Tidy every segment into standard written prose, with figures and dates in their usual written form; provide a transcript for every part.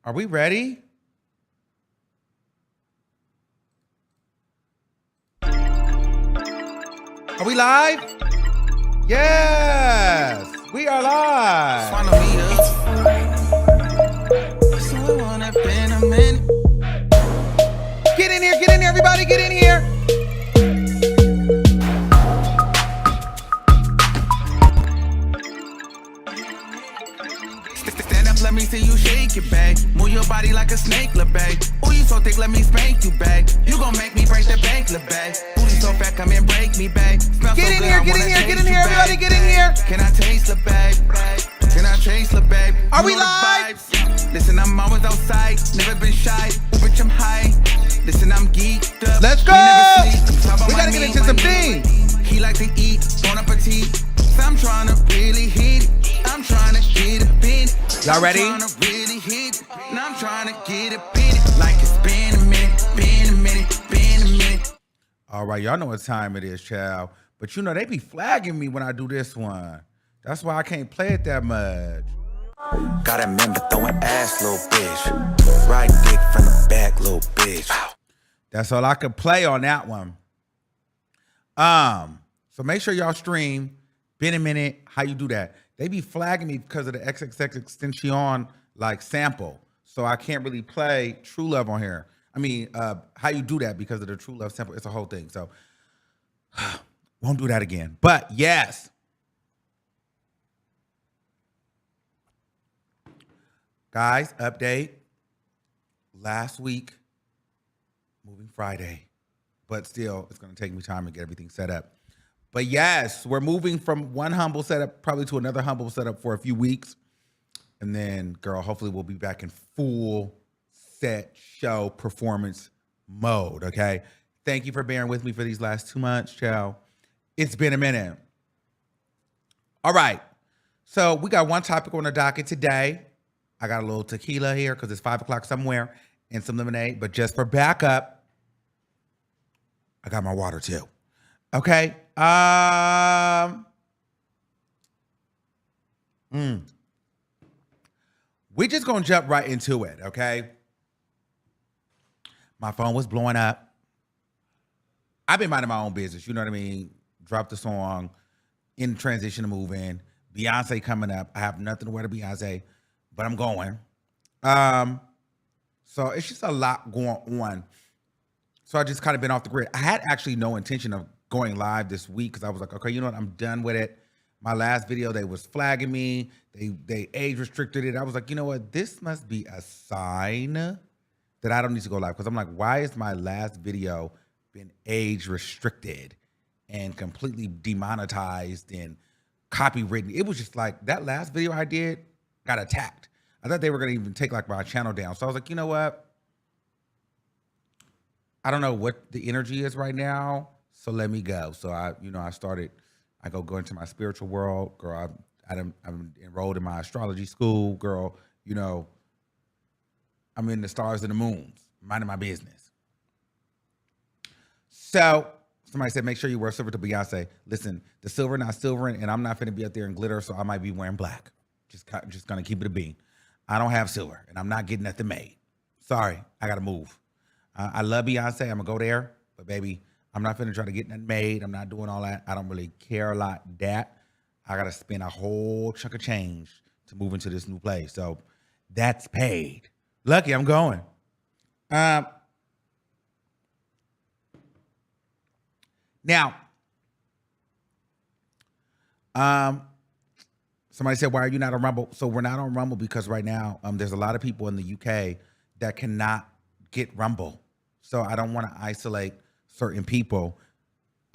Are we ready? Are we live? Yes, we are live. Follow me up. So I wanna been a minute. Get in here, everybody, get in here. Stand up, let me see you shake it back. Move your body like a snake, la back. Ooh, you so thick, let me spank you back. You gon' make me break the bank, la back. Booty so fat, come and break me back. Get in here, everybody, get in here. Can I taste the bag? Can I taste the bag? Are we live? Listen, I'm always outside, never been shy. Bitch, I'm high. Listen, I'm geeked up. Let's go. We gotta get into some things. He like to eat, bon appetit. So I'm trying to really hit it. I'm trying to get a bit. Y'all ready? I'm trying to really hit it. And I'm trying to get a bit. Like it's been a minute, been a minute, been a minute. All right, y'all know what time it is, child. But you know, they be flagging me when I do this one. That's why I can't play it that much. Gotta remember throwing ass, little bitch. Riding dick from the back, little bitch. That's all I could play on that one. So make sure y'all stream. Been a minute. How you do that? They be flagging me because of the XXX extension like sample. So I can't really play True Love on here. I mean, how you do that because of the True Love sample. It's a whole thing. So won't do that again. But yes. Guys, update. Last week, moving Friday. But still, it's going to take me time to get everything set up. But yes, we're moving from one humble setup probably to another humble setup for a few weeks. And then, girl, hopefully we'll be back in full set show performance mode, okay? Thank you for bearing with me for these last 2 months, child. It's been a minute. All right. So we got one topic on the docket today. I got a little tequila here because it's 5 o'clock somewhere and some lemonade. But just for backup, I got my water too. Okay. We just gonna jump right into it, okay? My phone was blowing up. I've been minding my own business, you know what I mean? Dropped the song, in transition to moving. Beyonce coming up. I have nothing to wear to Beyonce, but I'm going. So it's just a lot going on. So I just kind of been off the grid. I had actually no intention of going live this week because I was like, okay, you know what? I'm done with it. My last video, they was flagging me. They age restricted it. I was like, you know what? This must be a sign that I don't need to go live because I'm like, why is my last video been age restricted and completely demonetized and copywritten? It was just like that last video I did got attacked. I thought they were going to even take like my channel down. So I was like, you know what? I don't know what the energy is right now. So let me go. So I go into my spiritual world, girl. I'm enrolled in my astrology school, girl. You know, I'm in the stars and the moons, minding my business. So somebody said, make sure you wear silver to Beyonce. Listen, the silver not silvering, and I'm not going to be out there in glitter, so I might be wearing black. Just going to keep it a bean. I don't have silver, and I'm not getting nothing made. Sorry, I got to move. I love Beyonce. I'm going to go there, but baby, I'm not finna try to get nothing made. I'm not doing all that. I don't really care a lot that. I got to spend a whole chunk of change to move into this new place. So that's paid. Lucky I'm going. Now, somebody said, why are you not on Rumble? So we're not on Rumble because right now there's a lot of people in the UK that cannot get Rumble. So I don't want to isolate certain people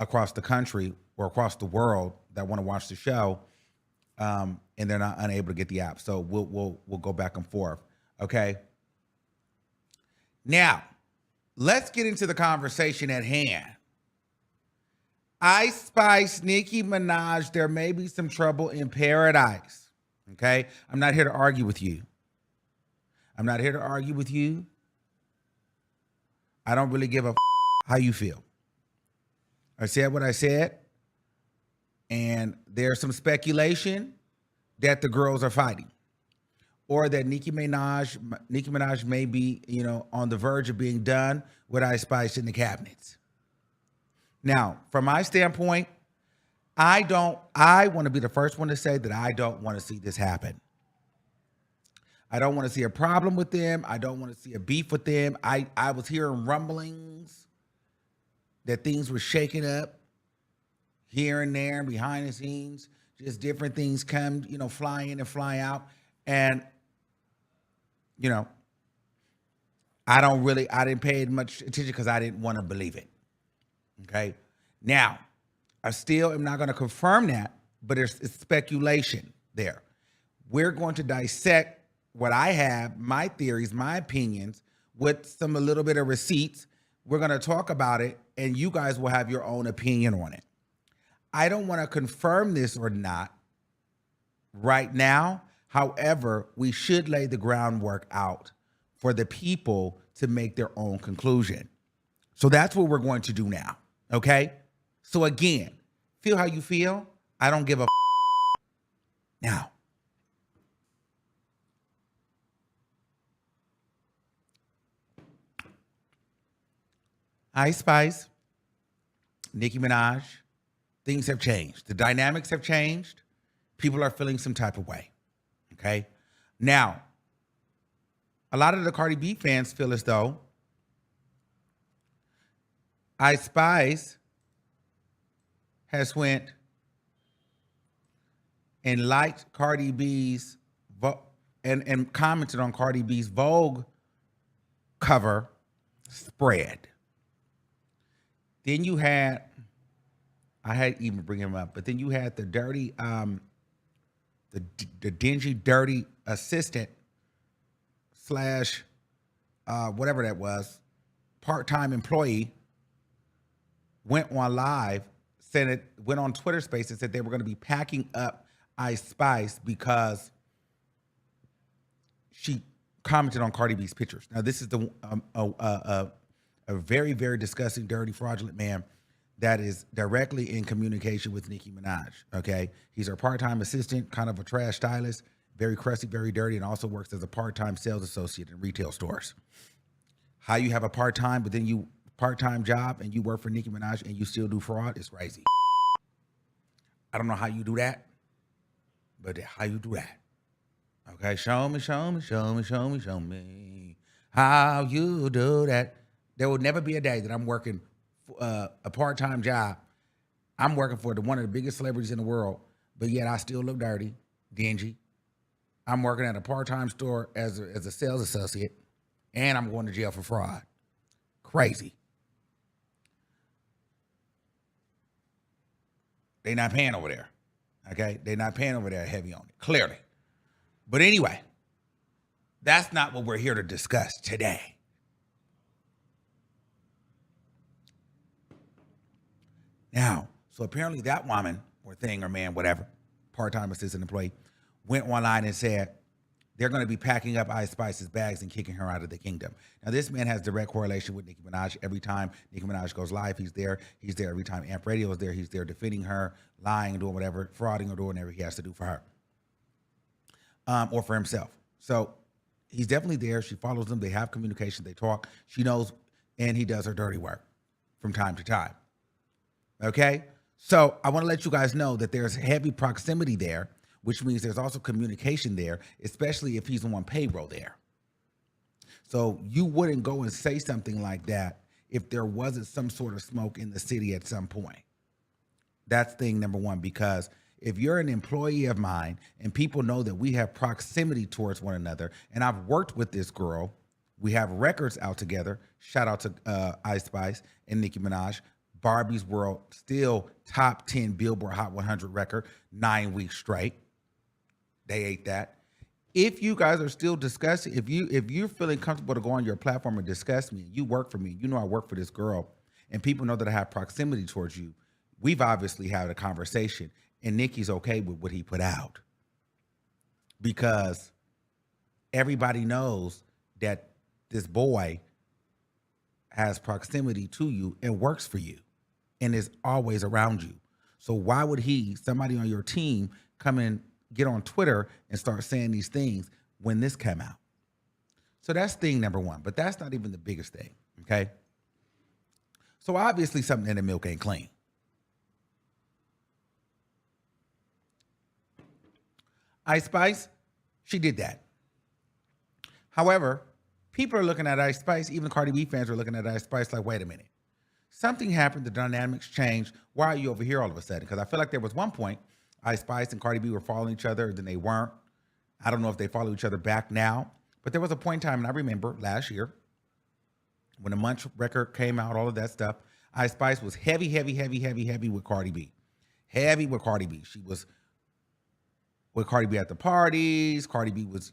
across the country or across the world that want to watch the show, and they're not unable to get the app. So we'll go back and forth. Okay. Now, let's get into the conversation at hand. Ice Spice, Nicki Minaj, there may be some trouble in paradise. Okay. I'm not here to argue with you. I don't really give a how you feel. I said what I said, and there's some speculation that the girls are fighting. or that Nicki Minaj may be, on the verge of being done with Ice Spice in the cabinets. Now, from my standpoint, I want to be the first one to say that I don't want to see this happen. I don't want to see a problem with them. I don't want to see a beef with them. I was hearing rumblings that things were shaking up here and there behind the scenes. Just different things come, fly in and fly out. And, I didn't pay much attention because I didn't want to believe it. Okay. Now, I still am not going to confirm that, but it's speculation there. We're going to dissect what I have, my theories, my opinions, with a little bit of receipts. We're going to talk about it, and you guys will have your own opinion on it. I don't want to confirm this or not right now. However, we should lay the groundwork out for the people to make their own conclusion. So that's what we're going to do now, okay? So again, feel how you feel. I don't give a now. Ice Spice, Nicki Minaj, things have changed. The dynamics have changed. People are feeling some type of way, okay? Now, a lot of the Cardi B fans feel as though Ice Spice has went and liked Cardi B's and commented on Cardi B's Vogue cover spread. Then you had, I had to even bring him up, but then you had the dirty, the dingy, dirty assistant / whatever that was, part-time employee, went on live, went on Twitter Space and said they were going to be packing up Ice Spice because she commented on Cardi B's pictures. Now, this is a very, very disgusting, dirty, fraudulent man that is directly in communication with Nicki Minaj, okay? He's her part-time assistant, kind of a trash stylist, very crusty, very dirty, and also works as a part-time sales associate in retail stores. How you have a part-time, but then you part-time job and you work for Nicki Minaj and you still do fraud is crazy. I don't know how you do that, but how you do that. Okay, show me how you do that. There will never be a day that I'm working a part-time job. I'm working for one of the biggest celebrities in the world, but yet I still look dirty, dingy. I'm working at a part-time store as a sales associate, and I'm going to jail for fraud. Crazy. They're not paying over there, okay? They're not paying over there heavy on it, clearly. But anyway, that's not what we're here to discuss today. Now, so apparently that woman or thing or man, whatever, part-time assistant employee, went online and said they're going to be packing up Ice Spice's bags and kicking her out of the kingdom. Now, this man has direct correlation with Nicki Minaj. Every time Nicki Minaj goes live, he's there. He's there every time Amp Radio is there. He's there defending her, lying, doing whatever, frauding or doing whatever he has to do for her or for himself. So he's definitely there. She follows them. They have communication. They talk. She knows, and he does her dirty work from time to time. Okay? So I want to let you guys know that there's heavy proximity there, which means there's also communication there, especially if he's on payroll there. So you wouldn't go and say something like that if there wasn't some sort of smoke in the city at some point. That's thing number one, because if you're an employee of mine and people know that we have proximity towards one another, and I've worked with this girl, we have records out together. Shout out to Ice Spice and Nicki Minaj. Barbie's World, still top 10 Billboard Hot 100 record, 9 weeks straight. They ate that. If you guys are still discussing, if you're feeling comfortable to go on your platform and discuss me, you work for me, you know I work for this girl, and people know that I have proximity towards you, we've obviously had a conversation, and Nicki's okay with what he put out. Because everybody knows that this boy has proximity to you and works for you and is always around you. So why would somebody on your team, come and get on Twitter and start saying these things when this came out. So that's thing number one, but that's not even the biggest thing, okay? So obviously something in the milk ain't clean. Ice Spice, she did that. However, people are looking at Ice Spice, even Cardi B fans are looking at Ice Spice like, wait a minute. Something happened, the dynamics changed. Why are you over here all of a sudden? Because I feel like there was one point, Ice Spice and Cardi B were following each other, then they weren't. I don't know if they follow each other back now, but there was a point in time, and I remember last year, when the Munch record came out, all of that stuff, Ice Spice was heavy with Cardi B. Heavy with Cardi B. She was with Cardi B at the parties. Cardi B was,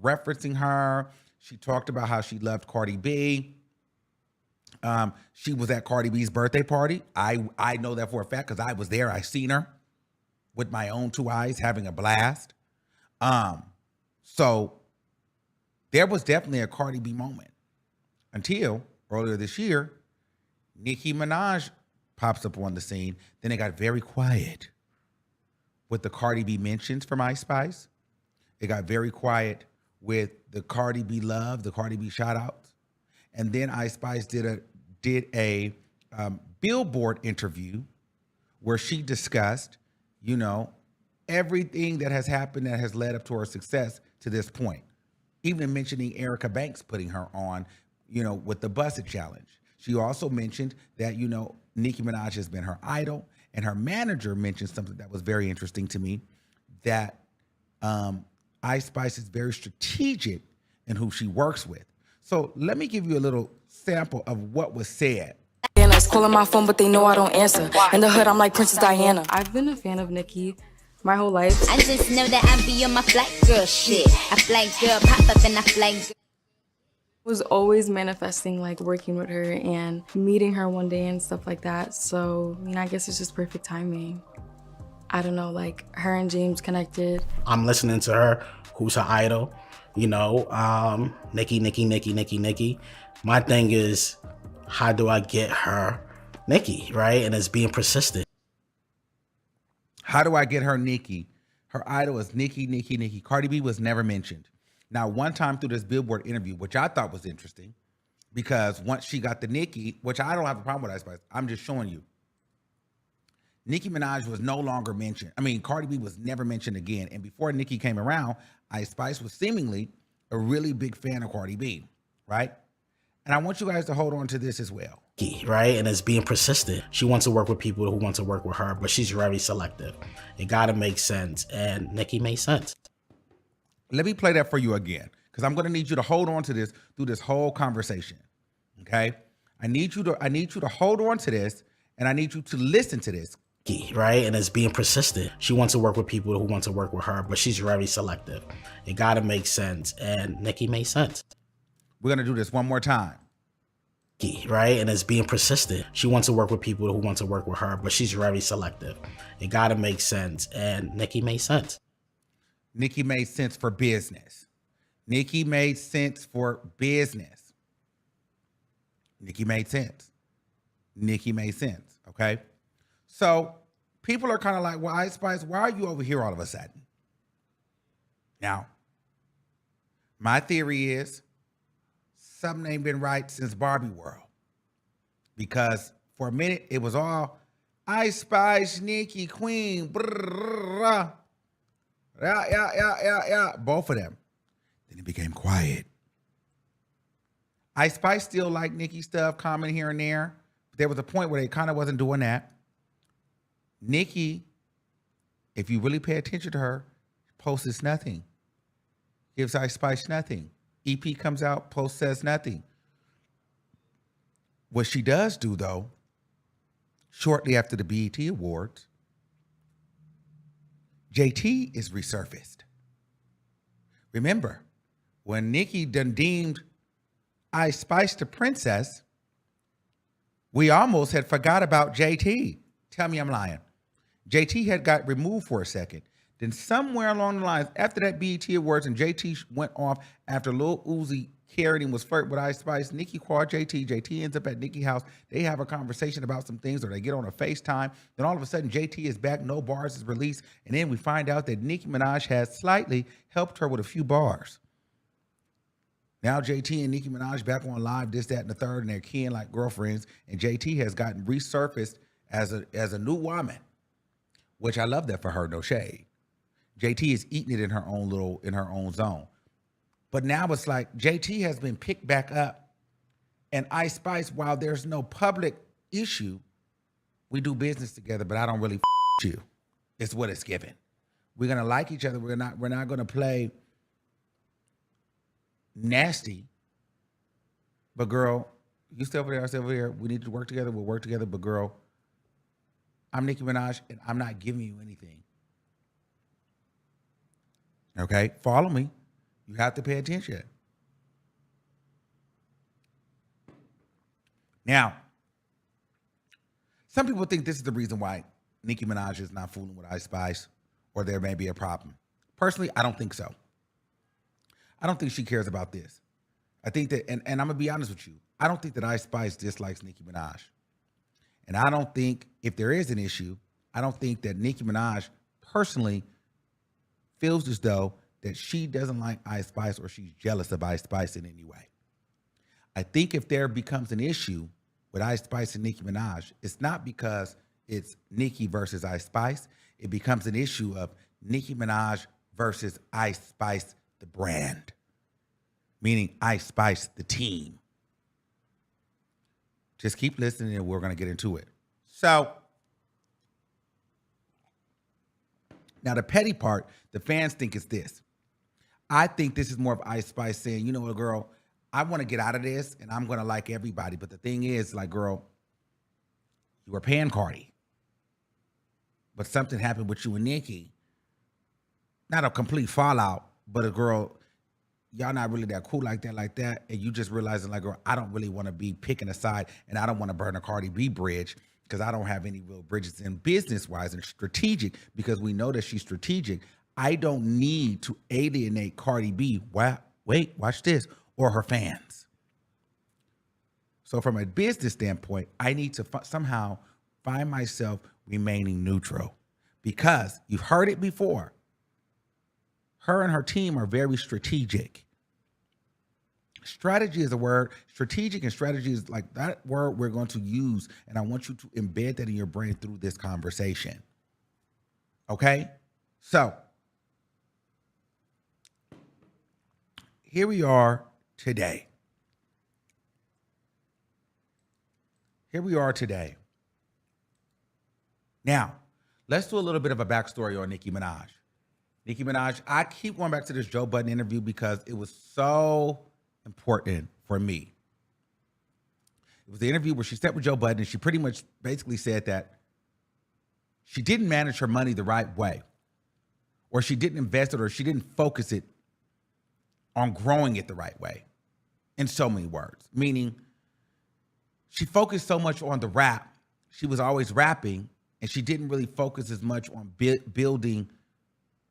referencing her. She talked about how she loved Cardi B. She was at Cardi B's birthday party. I know that for a fact because I was there. I seen her with my own two eyes having a blast. So there was definitely a Cardi B moment until earlier this year, Nicki Minaj pops up on the scene. Then it got very quiet with the Cardi B mentions from Ice Spice. It got very quiet with the Cardi B love, the Cardi B shout outs. And then Ice Spice did a Billboard interview where she discussed, everything that has happened that has led up to her success to this point. Even mentioning Erica Banks putting her on, with the Busted Challenge. She also mentioned that, Nicki Minaj has been her idol, and her manager mentioned something that was very interesting to me, that Ice Spice is very strategic in who she works with. So let me give you a little sample of what was said. And I calling my phone, but they know I don't answer. In the hood, I'm like Princess Diana. I've been a fan of Nicki my whole life. I just know that I be on my flight girl shit. I flight girl, pop up and I flight girl. Was always manifesting like working with her and meeting her one day and stuff like that. So, I guess it's just perfect timing. I don't know, like her and James connected. I'm listening to her, who's her idol, Nicki. My thing is, how do I get her Nicki, right? And it's being persistent. How do I get her Nicki? Her idol is Nicki. Cardi B was never mentioned. Now, one time through this Billboard interview, which I thought was interesting, because once she got the Nicki, which I don't have a problem with Ice Spice, I'm just showing you. Nicki Minaj was no longer mentioned. Cardi B was never mentioned again. And before Nicki came around, Ice Spice was seemingly a really big fan of Cardi B, right? And I want you guys to hold on to this as well. Right? And it's being persistent. She wants to work with people who want to work with her, but she's very selective. It got to make sense. And Nicki made sense. Let me play that for you again, because I'm going to need you to hold on to this through this whole conversation, okay? I need you to hold on to this, and I need you to listen to this. Right? And it's being persistent. She wants to work with people who want to work with her, but she's very selective. It got to make sense. And Nicki made sense. We're going to do this one more time. Right? And it's being persistent. She wants to work with people who want to work with her, but she's very selective. It got to make sense. And Nicki made sense. Nicki made sense for business. Nicki made sense for business. Nicki made sense. Nicki made sense, okay? So people are kind of like, well, Ice Spice, why are you over here all of a sudden? Now, my theory is something ain't been right since Barbie World. Because for a minute, it was all Ice Spice, Nicki, Queen, brrrr, yeah, both of them. Then it became quiet. Ice Spice still liked Nicki stuff, comment here and there. But there was a point where they kind of wasn't doing that. Nicki, if you really pay attention to her, posts nothing. Gives Ice Spice nothing. EP comes out, post says nothing. What she does do, though, shortly after the BET Awards, JT is resurfaced. Remember, when Nicki done deemed Ice Spice the princess, we almost had forgot about JT. Tell me I'm lying. JT had got removed for a second. Then somewhere along the lines, after that BET Awards and JT went off after Lil Uzi cared and was flirting with Ice Spice. Nicki called JT. JT ends up at Nicki's house. They have a conversation about some things, or they get on a FaceTime. Then all of a sudden, JT is back. No bars is released. And then we find out that Nicki Minaj has slightly helped her with a few bars. Now JT and Nicki Minaj back on live, this, that, and the third, and they're keying like girlfriends. And JT has gotten resurfaced as a new woman, which I love that for her, no shade. JT is eating it in her own zone. But now it's like JT has been picked back up, and Ice Spice, while there's no public issue, we do business together, but I don't really you. It's what it's given. We're gonna like each other. We're not gonna play nasty. But girl, you stay over there, I stay over here. We need to work together. We'll work together. But girl, I'm Nicki Minaj, and I'm not giving you anything. Okay, follow me. You have to pay attention. Now, some people think this is the reason why Nicki Minaj is not fooling with Ice Spice, or there may be a problem. Personally, I don't think so. I don't think she cares about this. I think that, and I'm gonna be honest with you, I don't think that Ice Spice dislikes Nicki Minaj. And I don't think, if there is an issue, I don't think that Nicki Minaj personally feels as though that she doesn't like Ice Spice or she's jealous of Ice Spice in any way. I think if there becomes an issue with Ice Spice and Nicki Minaj, it's not because it's Nicki versus Ice Spice. It becomes an issue of Nicki Minaj versus Ice Spice, the brand, meaning Ice Spice, the team. Just keep listening and we're going to get into it. So, now the petty part, the fans think it's this. I think this is more of Ice Spice saying, you know what, girl, I want to get out of this and I'm going to like everybody. But the thing is, like, girl, you were paying Cardi. But something happened with you and Nicki. Not a complete fallout, but a girl, y'all not really that cool like that. And you just realizing, like, girl, I don't really want to be picking a side and I don't want to burn a Cardi B bridge because I don't have any real bridges in business-wise and strategic, because we know that she's strategic. I don't need to alienate Cardi B. Wait, watch this, or her fans. So from a business standpoint, I need to somehow find myself remaining neutral, because you've heard it before. Her and her team are very strategic. Strategy is a word. Strategic and strategy is like that word we're going to use, and I want you to embed that in your brain through this conversation. Okay? So, here we are today. Now, let's do a little bit of a backstory on Nicki Minaj. Nicki Minaj, I keep going back to this Joe Budden interview because it was so important for me. It was the interview where she sat with Joe Budden and she pretty much basically said that she didn't manage her money the right way, or she didn't invest it, or she didn't focus it on growing it the right way, in so many words. Meaning, she focused so much on the rap. She was always rapping, and she didn't really focus as much on building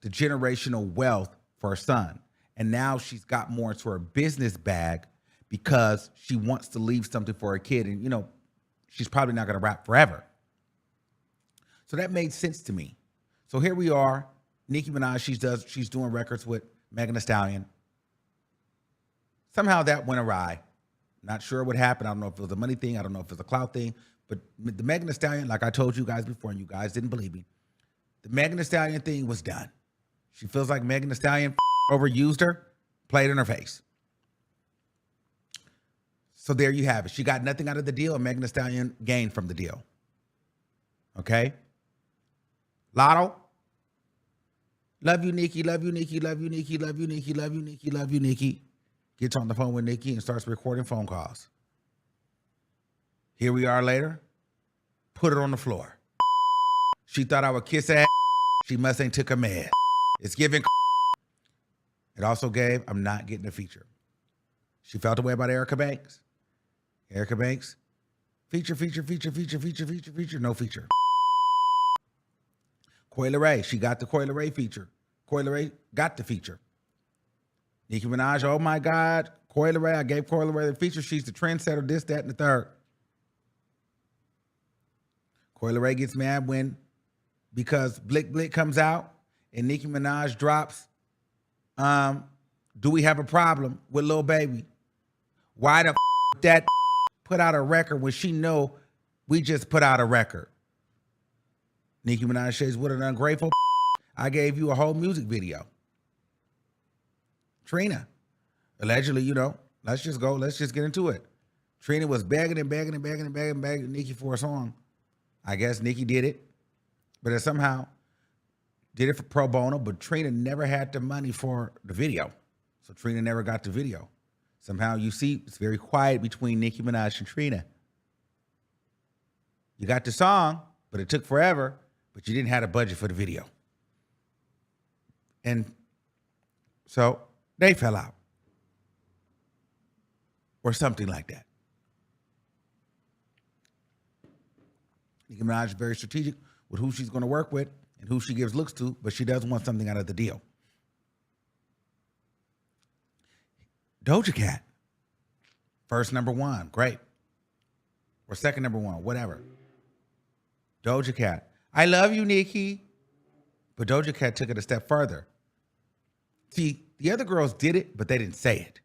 the generational wealth for her son. And now she's got more into her business bag because she wants to leave something for her kid. And, you know, she's probably not going to rap forever. So that made sense to me. So here we are. Nicki Minaj, she's doing records with Megan Thee Stallion. Somehow that went awry. Not sure what happened. I don't know if it was a money thing. I don't know if it was a clout thing. But the Megan Thee Stallion, like I told you guys before, and you guys didn't believe me, the Megan Thee Stallion thing was done. She feels like Megan Thee Stallion overused her, played in her face. So there you have it. She got nothing out of the deal, and Megan Thee Stallion gained from the deal. Okay? Lotto? Love you, Nicki. Love you, Nicki. Love you, Nicki. Love you, Nicki. Love you, Nicki. Love you, Nicki. Gets on the phone with Nicki and starts recording phone calls. Here we are later. Put it on the floor. She thought I would kiss her ass. She must ain't took a med. It's giving. It also gave, I'm not getting a feature. She felt away about Erica Banks. Erica Banks. Feature, no feature. Coi Leray, she got the Coi Leray feature. Coi Leray got the feature. Nicki Minaj, oh my God. Coi Leray, I gave Coi Leray the feature. She's the trendsetter, this, that, and the third. Coi Leray gets mad because Blick Blick comes out and Nicki Minaj drops, do we have a problem with Lil Baby? Why the that put out a record when she know we just put out a record? Nicki Minaj says, what an ungrateful I gave you a whole music video. Trina, allegedly, let's just get into it. Trina was begging Nicki for a song. I guess Nicki did it, but it somehow did it for pro bono, but Trina never had the money for the video. So Trina never got the video. Somehow you see it's very quiet between Nicki Minaj and Trina. You got the song, but it took forever, but you didn't have a budget for the video. And so they fell out. Or something like that. Nicki Minaj is very strategic with who she's going to work with and who she gives looks to, but she does want something out of the deal. Doja Cat, first number one, great. Or second number one, whatever. Doja Cat, I love you, Nicki. But Doja Cat took it a step further. See, the other girls did it, but they didn't say it.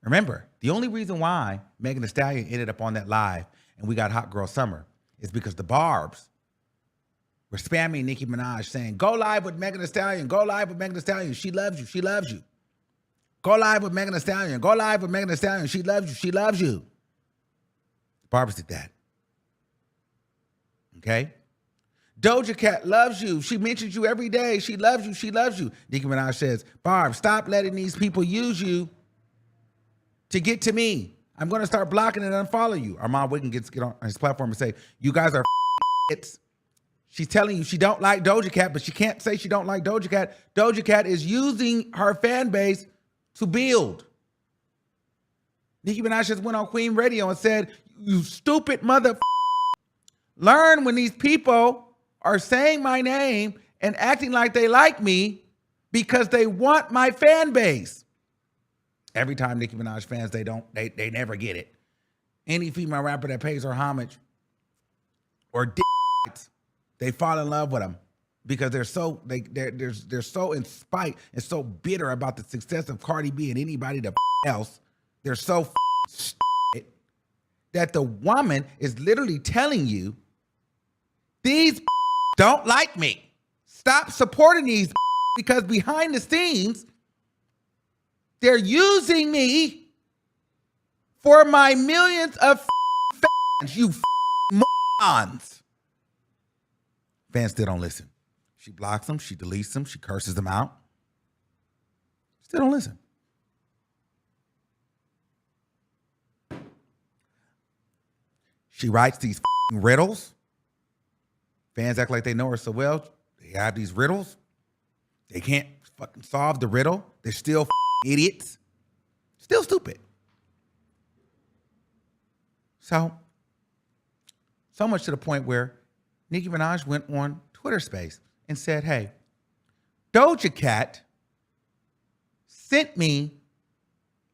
Remember, the only reason why Megan Thee Stallion ended up on that live and we got Hot Girl Summer is because the Barbs were spamming Nicki Minaj saying, go live with Megan Thee Stallion, go live with Megan Thee Stallion, she loves you, she loves you. Go live with Megan Thee Stallion, go live with Megan Thee Stallion, she loves you, she loves you. Barbs did that. Okay? Doja Cat loves you. She mentions you every day. She loves you. She loves you. Nicki Minaj says, Barb, stop letting these people use you to get to me. I'm going to start blocking and unfollow you. Armon Wiggins get on his platform and say, you guys are it's. She's telling you she don't like Doja Cat, but she can't say she don't like Doja Cat. Doja Cat is using her fan base to build. Nicki Minaj just went on Queen Radio and said, you stupid mother. Learn when these people are saying my name and acting like they like me because they want my fan base. Every time Nicki Minaj fans, they never get it. Any female rapper that pays her homage or they fall in love with them because they're so in spite and so bitter about the success of Cardi B and anybody else. They're so stupid that the woman is literally telling you, these don't like me. Stop supporting these because behind the scenes, they're using me for my millions of fans, you morons. Fans still don't listen. She blocks them, she deletes them, she curses them out. Still don't listen. She writes these riddles. Fans act like they know her so well. They have these riddles. They can't fucking solve the riddle. They're still idiots. Still stupid. So much to the point where Nicki Minaj went on Twitter Space and said, hey, Doja Cat sent me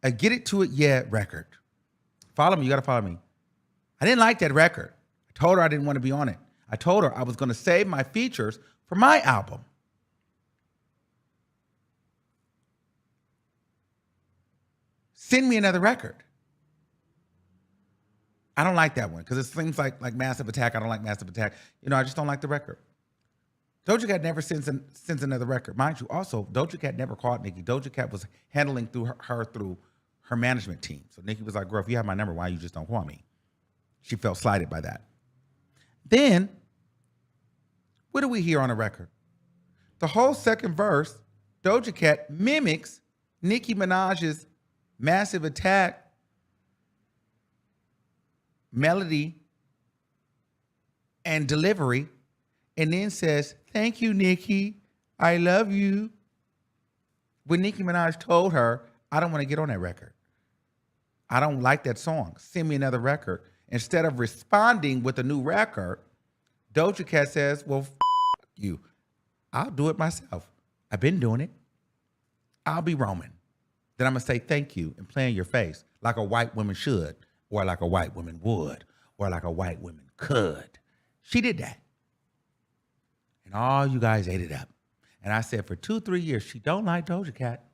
a Get It To It Yeah record. Follow me. You got to follow me. I didn't like that record. I told her I didn't want to be on it. I told her I was going to save my features for my album. Send me another record. I don't like that one because it seems like Massive Attack. I don't like Massive Attack. I just don't like the record. Doja Cat never sends another record. Mind you, also, Doja Cat never called Nicki. Doja Cat was handling through her management team. So Nicki was like, girl, if you have my number, why you just don't call me? She felt slighted by that. Then, what do we hear on the record? The whole second verse, Doja Cat mimics Nicki Minaj's Massive Attack melody and delivery, and then says, thank you, Nicki. I love you. When Nicki Minaj told her, I don't want to get on that record. I don't like that song. Send me another record. Instead of responding with a new record, Doja Cat says, well, f*** you. I'll do it myself. I've been doing it. 'Cause I don't like that song. Send me another record. Instead of responding with a new record, Doja Cat says, well, f*** you. I'll do it myself. I've been doing it. 'Cause I don't like that song. Send me another record. I'll be Roman. Then I'm going to say thank you and play in your face like a white woman should, or like a white woman would, or like a white woman could. She did that. And all you guys ate it up. And I said for 2-3 years, she don't like Doja Cat.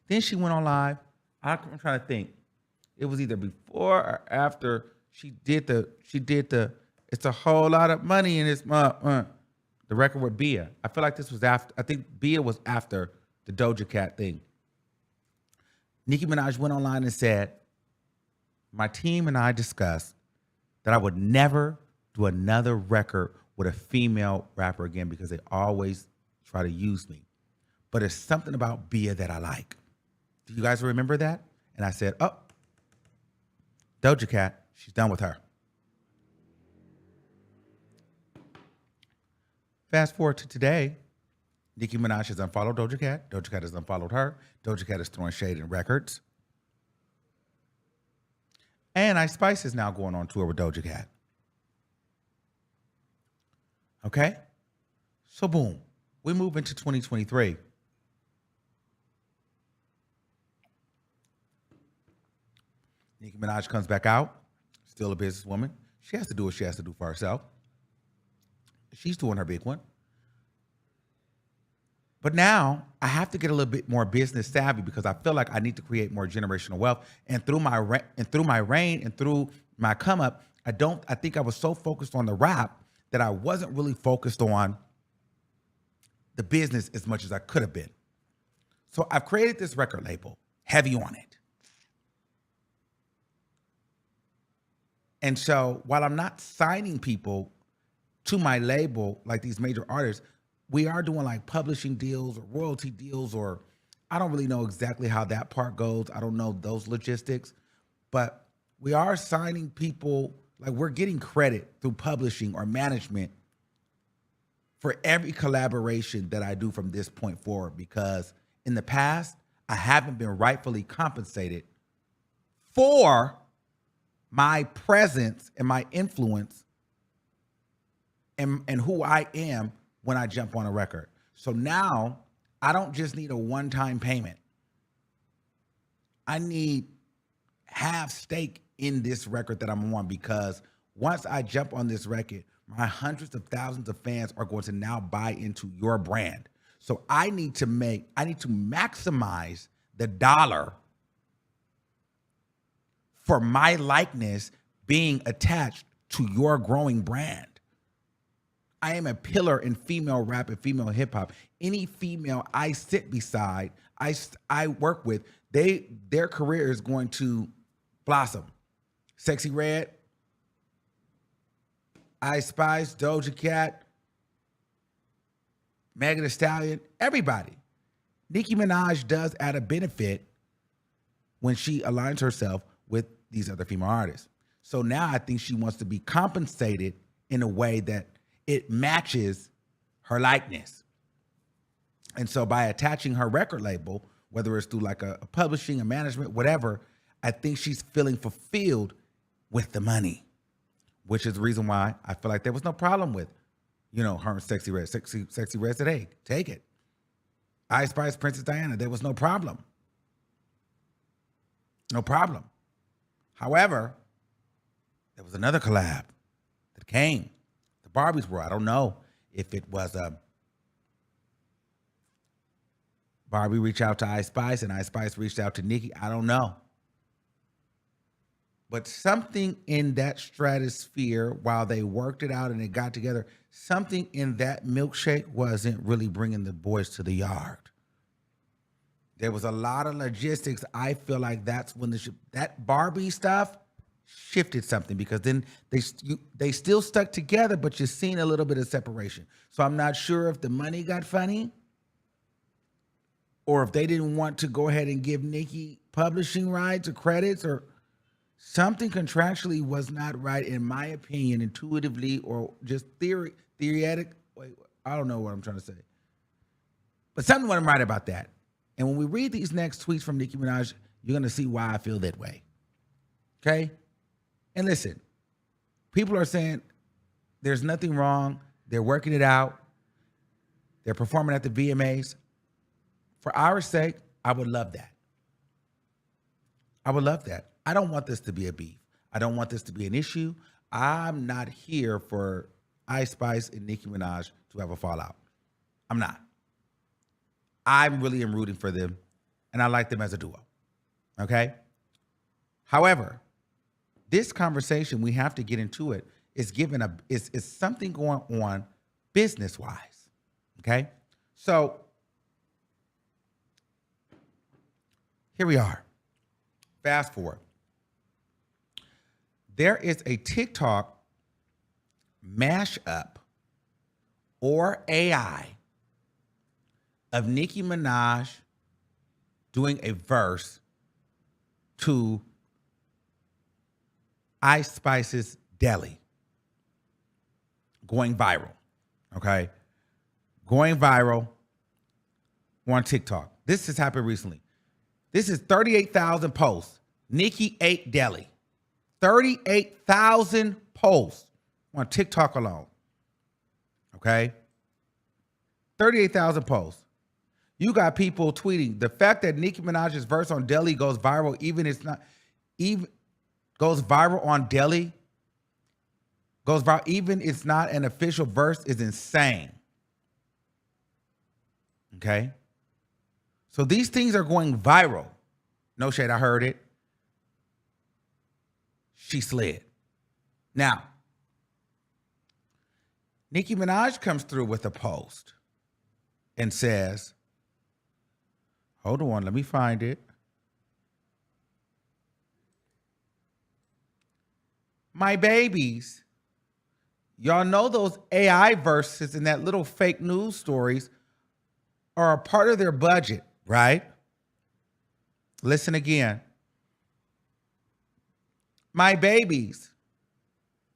Then she went on live. I'm trying to think. It was either before or after she did the, it's a whole lot of money in this, the record with Bia. I feel like this was after, I think Bia was after the Doja Cat thing. Nicki Minaj went online and said, my team and I discussed that I would never do another record with a female rapper again because they always try to use me. But there's something about Bia that I like. Do you guys remember that? And I said, oh, Doja Cat, she's done with her. Fast forward to today, Nicki Minaj has unfollowed Doja Cat. Doja Cat has unfollowed her. Doja Cat is throwing shade in records. And Ice Spice is now going on tour with Doja Cat. Okay? So boom, we move into 2023. Nicki Minaj comes back out, still a businesswoman. She has to do what she has to do for herself. She's doing her big one. But now I have to get a little bit more business savvy because I feel like I need to create more generational wealth. And through my reign and through my come up, I think I was so focused on the rap that I wasn't really focused on the business as much as I could have been. So I've created this record label, heavy on it. And so while I'm not signing people to my label, like these major artists, we are doing like publishing deals or royalty deals, or I don't really know exactly how that part goes. I don't know those logistics, but we are signing people, like we're getting credit through publishing or management for every collaboration that I do from this point forward, because in the past, I haven't been rightfully compensated for my presence and my influence and who I am when I jump on a record. So now I don't just need a one-time payment. I need half stake in this record that I'm on, because once I jump on this record, my hundreds of thousands of fans are going to now buy into your brand. So I need to maximize the dollar for my likeness being attached to your growing brand. I am a pillar in female rap and female hip hop. Any female I sit beside, I work with, their career is going to blossom. Sexy Red, Ice Spice, Doja Cat, Megan Thee Stallion, everybody. Nicki Minaj does add a benefit when she aligns herself with these other female artists. So now I think she wants to be compensated in a way that it matches her likeness. And so by attaching her record label, whether it's through like a publishing, a management, whatever, I think she's feeling fulfilled with the money, which is the reason why I feel like there was no problem with, her and Sexy Red. Sexy Red said, hey, take it. Ice Spice, Princess Diana, there was no problem. No problem. However, there was another collab that came. The Barbies were, I don't know if it was Barbie reached out to Ice Spice and Ice Spice reached out to Nicki. I don't know. But something in that stratosphere, while they worked it out and it got together, something in that milkshake wasn't really bringing the boys to the yard. There was a lot of logistics. I feel like that's when that Barbie stuff shifted something, because then they still stuck together, but you're seeing a little bit of separation. So I'm not sure if the money got funny or if they didn't want to go ahead and give Nicki publishing rights or credits, or something contractually was not right, in my opinion, intuitively or just theoretic. Wait, I don't know what I'm trying to say. But something wasn't right about that. And when we read these next tweets from Nicki Minaj, you're going to see why I feel that way. Okay? And listen, people are saying there's nothing wrong. They're working it out. They're performing at the VMAs. For our sake, I would love that. I would love that. I don't want this to be a beef. I don't want this to be an issue. I'm not here for Ice Spice and Nicki Minaj to have a fallout. I'm not. I really am rooting for them, and I like them as a duo. Okay? However, this conversation, we have to get into it, is something going on business-wise. Okay? So here we are. Fast forward. There is a TikTok mashup or AI of Nicki Minaj doing a verse to Ice Spice's Deli, going viral, okay? Going viral on TikTok. This has happened recently. This is 38,000 posts. Nicki ate Deli. 38,000 posts on TikTok alone, okay? 38,000 posts. You got people tweeting the fact that Nicki Minaj's verse on Deli goes viral, goes viral on Deli, goes viral, even it's not an official verse, is insane. Okay? So these things are going viral. No shade, I heard it. She slid. Now, Nicki Minaj comes through with a post and says, hold on, let me find it. My babies, y'all know those AI verses and that little fake news stories are a part of their budget, right? Listen again. My babies,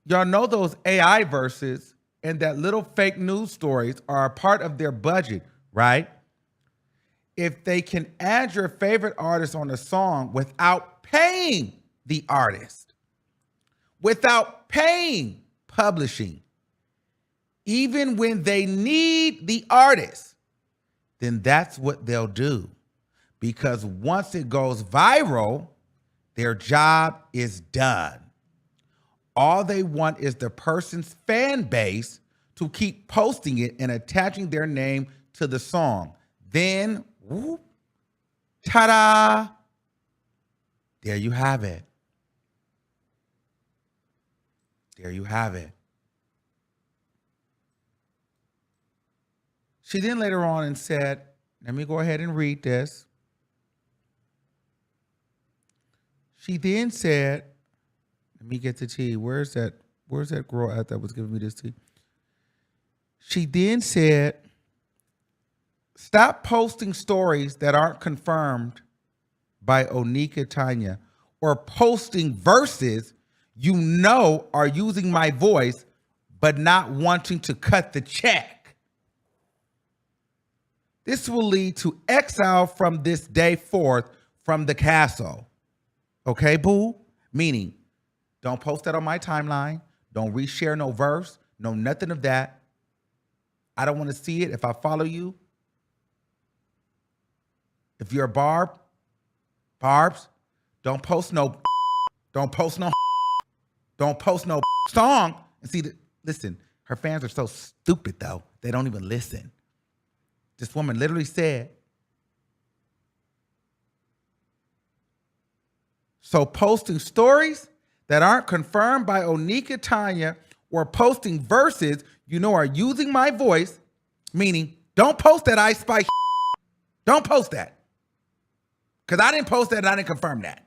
y'all know those AI verses and that little fake news stories are a part of their budget, right? If they can add your favorite artist on a song without paying the artist, without paying publishing, even when they need the artist, then that's what they'll do. Because once it goes viral, their job is done. All they want is the person's fan base to keep posting it and attaching their name to the song. Then, whoop, ta-da, there you have it. There you have it. She then later on and said, let me go ahead and read this. She then said, let me get the tea. Where's that girl at that was giving me this tea? She then said, stop posting stories that aren't confirmed by Onika Tanya or posting verses you know are using my voice but not wanting to cut the check. This will lead to exile from this day forth from the castle. Okay, boo? Meaning, don't post that on my timeline. Don't reshare no verse. No nothing of that. I don't want to see it. If I follow you, if you're a Barbs, don't post no song. And see, listen, her fans are so stupid, though. They don't even listen. This woman literally said, so posting stories that aren't confirmed by Onika Tanya or posting verses you know are using my voice, meaning don't post that Ice Spice. Don't post that. Because I didn't post that and I didn't confirm that.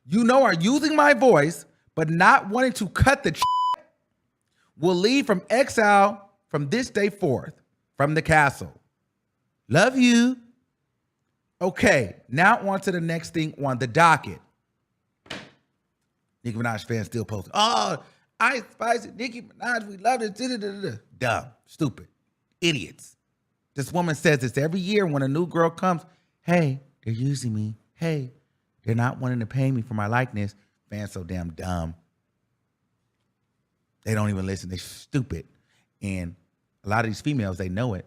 You know are using my voice, but not wanting to cut the will leave from exile from this day forth, from the castle. Love you. Okay, now on to the next thing on the docket. Nicki Minaj fans still posting. Oh, Ice Spice, Nicki Minaj, we love it. Dumb, stupid, idiots. This woman says this every year when a new girl comes. Hey, they're using me. Hey, they're not wanting to pay me for my likeness. Fans so damn dumb. They don't even listen. They're stupid. And a lot of these females, they know it.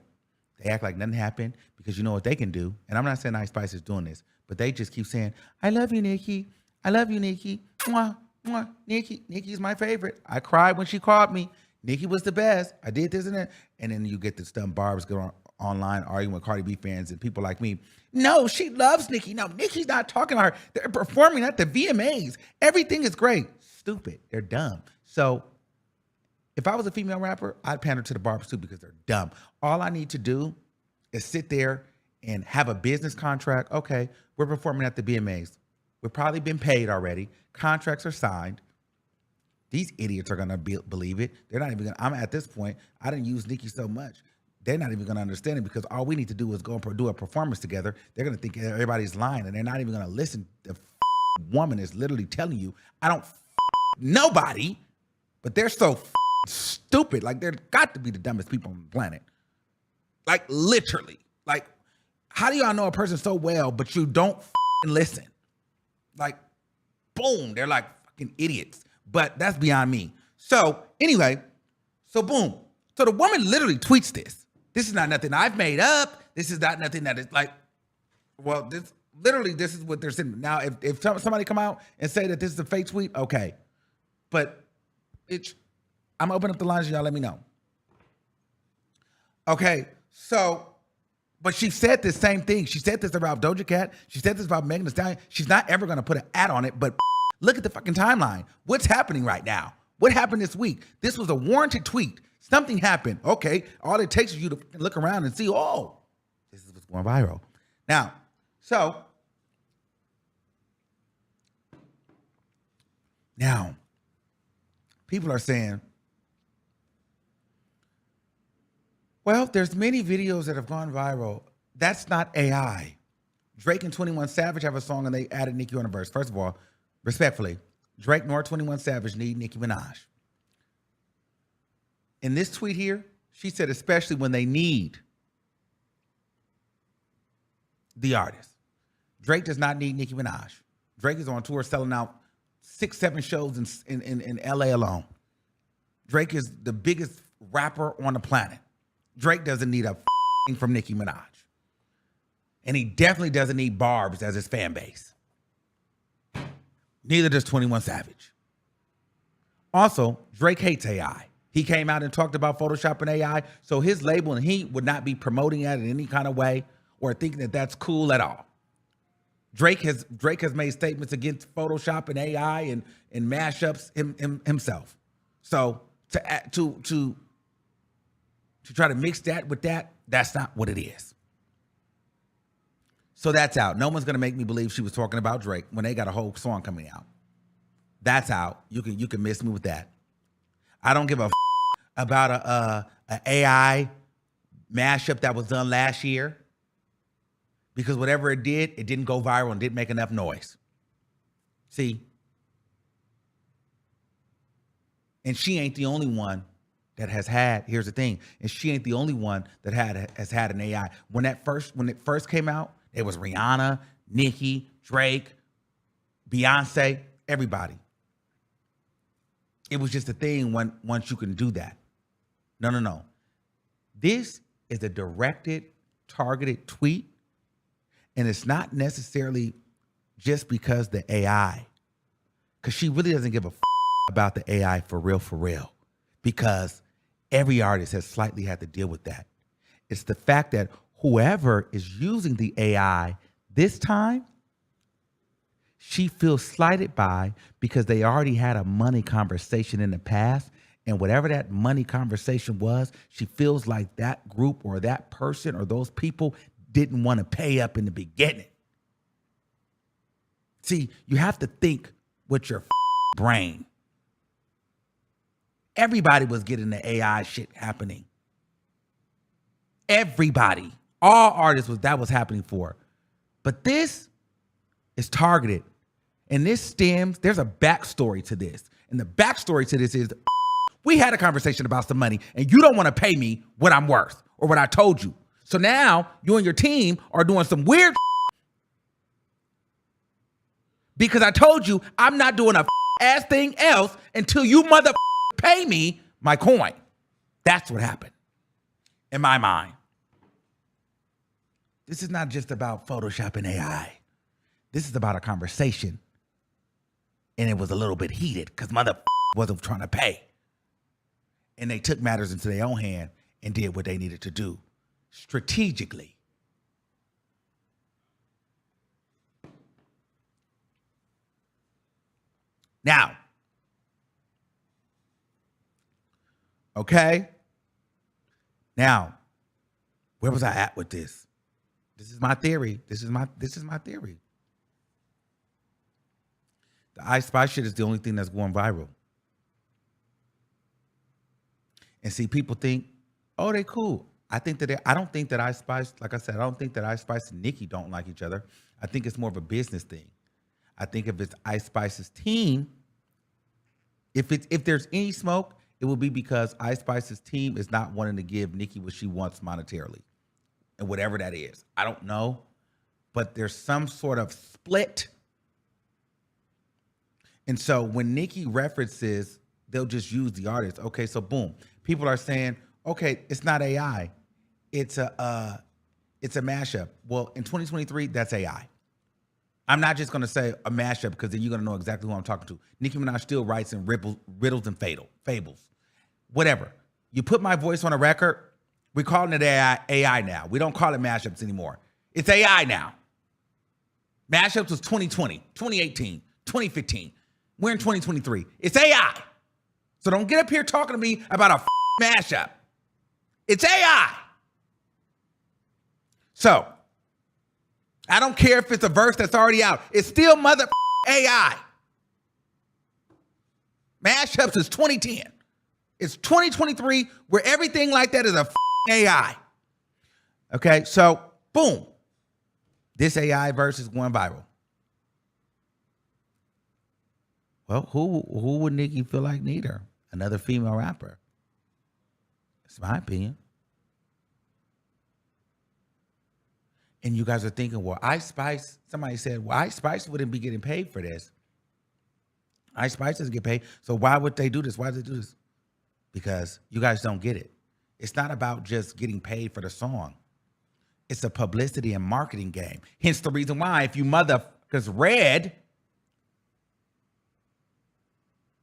They act like nothing happened because you know what they can do. And I'm not saying Ice Spice is doing this, but they just keep saying, I love you, Nicki. I love you, Nicki. Mwah, mwah. Nicki. Nicki's my favorite. I cried when she called me. Nicki was the best. I did this and that. And then you get this dumb Barbs go online arguing with Cardi B fans and people like me. No, she loves Nicki. No, Nicki's not talking to her. They're performing at the VMAs. Everything is great. Stupid. They're dumb. So if I was a female rapper, I'd pander to the Barbs too because they're dumb. All I need to do is sit there and have a business contract. Okay, we're performing at the VMAs. We've probably been paid already. Contracts are signed. These idiots are gonna believe it. They're not even gonna. I'm at this point. I didn't use Nicki so much. They're not even gonna understand it because all we need to do is go and do a performance together. They're gonna think everybody's lying, and they're not even gonna listen. The woman is literally telling you, I don't nobody, but they're so stupid. Like they're got to be the dumbest people on the planet. Like literally. Like, how do y'all know a person so well, but you don't listen? Like, boom, they're like fucking idiots. But that's beyond me. So anyway, so boom. So the woman literally tweets this. This is not nothing I've made up. This is not nothing that is like, well, this is what they're saying. Now, if somebody come out and say that this is a fake tweet, okay. But I'm gonna open up the lines, y'all let me know. Okay, so, but she said the same thing. She said this about Doja Cat. She said this about Megan Thee Stallion. She's not ever gonna put an ad on it, but look at the fucking timeline. What's happening right now? What happened this week? This was a warranted tweet. Something happened. Okay, all it takes is you to look around and see, oh, this is what's going viral. Now, so, now, people are saying, well, there's many videos that have gone viral. That's not AI. Drake and 21 Savage have a song and they added Nicki on a verse. First of all, respectfully, Drake nor 21 Savage need Nicki Minaj. In this tweet here, she said, especially when they need the artist. Drake does not need Nicki Minaj. Drake is on tour selling out 6-7 shows in LA alone. Drake is the biggest rapper on the planet. Drake doesn't need a thing from Nicki Minaj. And he definitely doesn't need Barbs as his fan base. Neither does 21 Savage. Also, Drake hates AI. He came out and talked about Photoshop and AI, so his label and he would not be promoting that in any kind of way or thinking that that's cool at all. Drake has made statements against Photoshop and AI and mashups himself. So to try to mix that with that, that's not what it is. So that's out. No one's gonna make me believe she was talking about Drake when they got a whole song coming out. That's out. You can miss me with that. I don't give a about a AI mashup that was done last year because whatever it didn't go viral and didn't make enough noise. See? And she ain't the only one that has had, here's the thing, and she ain't the only one that has had an AI. When it first came out, it was Rihanna, Nicki, Drake, Beyonce, everybody. It was just a thing once you can do that. No. This is a directed, targeted tweet, and it's not necessarily just because the AI, because she really doesn't give a about the AI for real, because every artist has slightly had to deal with that. It's the fact that whoever is using the AI this time, she feels slighted by because they already had a money conversation in the past. And whatever that money conversation was, she feels like that group or that person or those people didn't want to pay up in the beginning. See, you have to think with your brain. Everybody was getting the AI shit happening. Everybody. All artists that was happening for. But this is targeted. And this there's a backstory to this. And the backstory to this is, we had a conversation about some money and you don't want to pay me what I'm worth or what I told you. So now you and your team are doing some weird because I told you I'm not doing a ass thing else until you mother pay me my coin. That's what happened in my mind. This is not just about Photoshop and AI. This is about a conversation. And it was a little bit heated because mother wasn't trying to pay. And they took matters into their own hand and did what they needed to do strategically. Now, okay? Now, where was I at with this? This is my theory. This is my theory. The Ice Spice shit is the only thing that's going viral. And see, people think, oh, they cool. I don't think that Ice Spice, like I said, I don't think that Ice Spice and Nicki don't like each other. I think it's more of a business thing. I think if it's Ice Spice's team, if there's any smoke, it will be because Ice Spice's team is not wanting to give Nicki what she wants monetarily. And whatever that is. I don't know. But there's some sort of split. And so when Nicki references, they'll just use the artist. Okay, so boom. People are saying, okay, it's not AI. It's a mashup. Well, in 2023, that's AI. I'm not just going to say a mashup because then you're going to know exactly who I'm talking to. Nicki Minaj still writes in riddles and fables. Whatever. You put my voice on a record, we're calling it AI now. We don't call it mashups anymore. It's AI now. Mashups was 2020, 2018, 2015. We're in 2023. It's AI. So don't get up here talking to me about a mashup. It's AI. So I don't care if it's a verse that's already out. It's still mother AI. Mashups is 2010. It's 2023 where everything like that is a AI. Okay, so boom. This AI verse is going viral. Well, who would Nicki feel like need her? Another female rapper. It's my opinion. And you guys are thinking, well, Ice Spice, somebody said, well, Ice Spice wouldn't be getting paid for this. Ice Spice doesn't get paid. So why would they do this? Why do they do this? Because you guys don't get it. It's not about just getting paid for the song. It's a publicity and marketing game. Hence the reason why if you motherfuckers read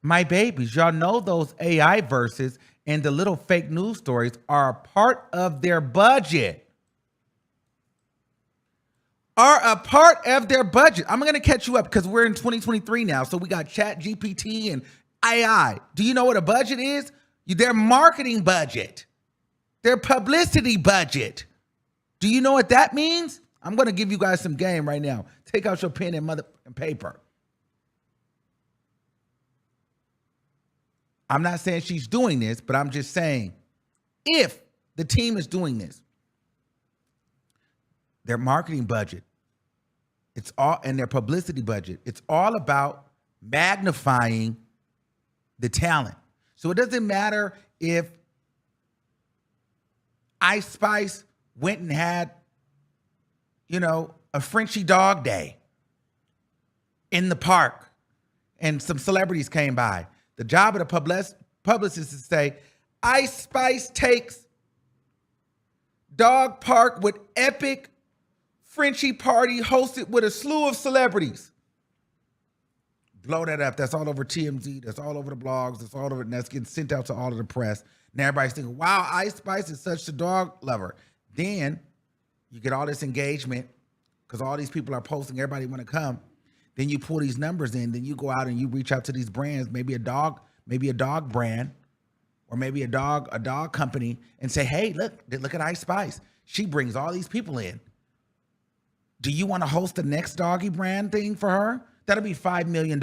my babies, y'all know those AI verses and the little fake news stories are a part of their budget. I'm going to catch you up because we're in 2023 now. So we got Chat GPT and AI. Do you know what a budget is? Their marketing budget. Their publicity budget. Do you know what that means? I'm going to give you guys some game right now. Take out your pen and paper. I'm not saying she's doing this, but I'm just saying if the team is doing this, their marketing budget, it's all, and their publicity budget, it's all about magnifying the talent. So it doesn't matter if Ice Spice went and had, a Frenchie dog day in the park and some celebrities came by. The job of the publicist is to say, Ice Spice takes dog park with epic Frenchie party hosted with a slew of celebrities. Blow that up. That's all over TMZ. That's all over the blogs. That's all over, and that's getting sent out to all of the press. And everybody's thinking, wow, Ice Spice is such a dog lover. Then you get all this engagement because all these people are posting, everybody want to come. Then you pull these numbers in, then you go out and you reach out to these brands, maybe a dog brand, or maybe a dog company, and say, hey, look at Ice Spice. She brings all these people in. Do you want to host the next doggy brand thing for her? That'll be $5 million.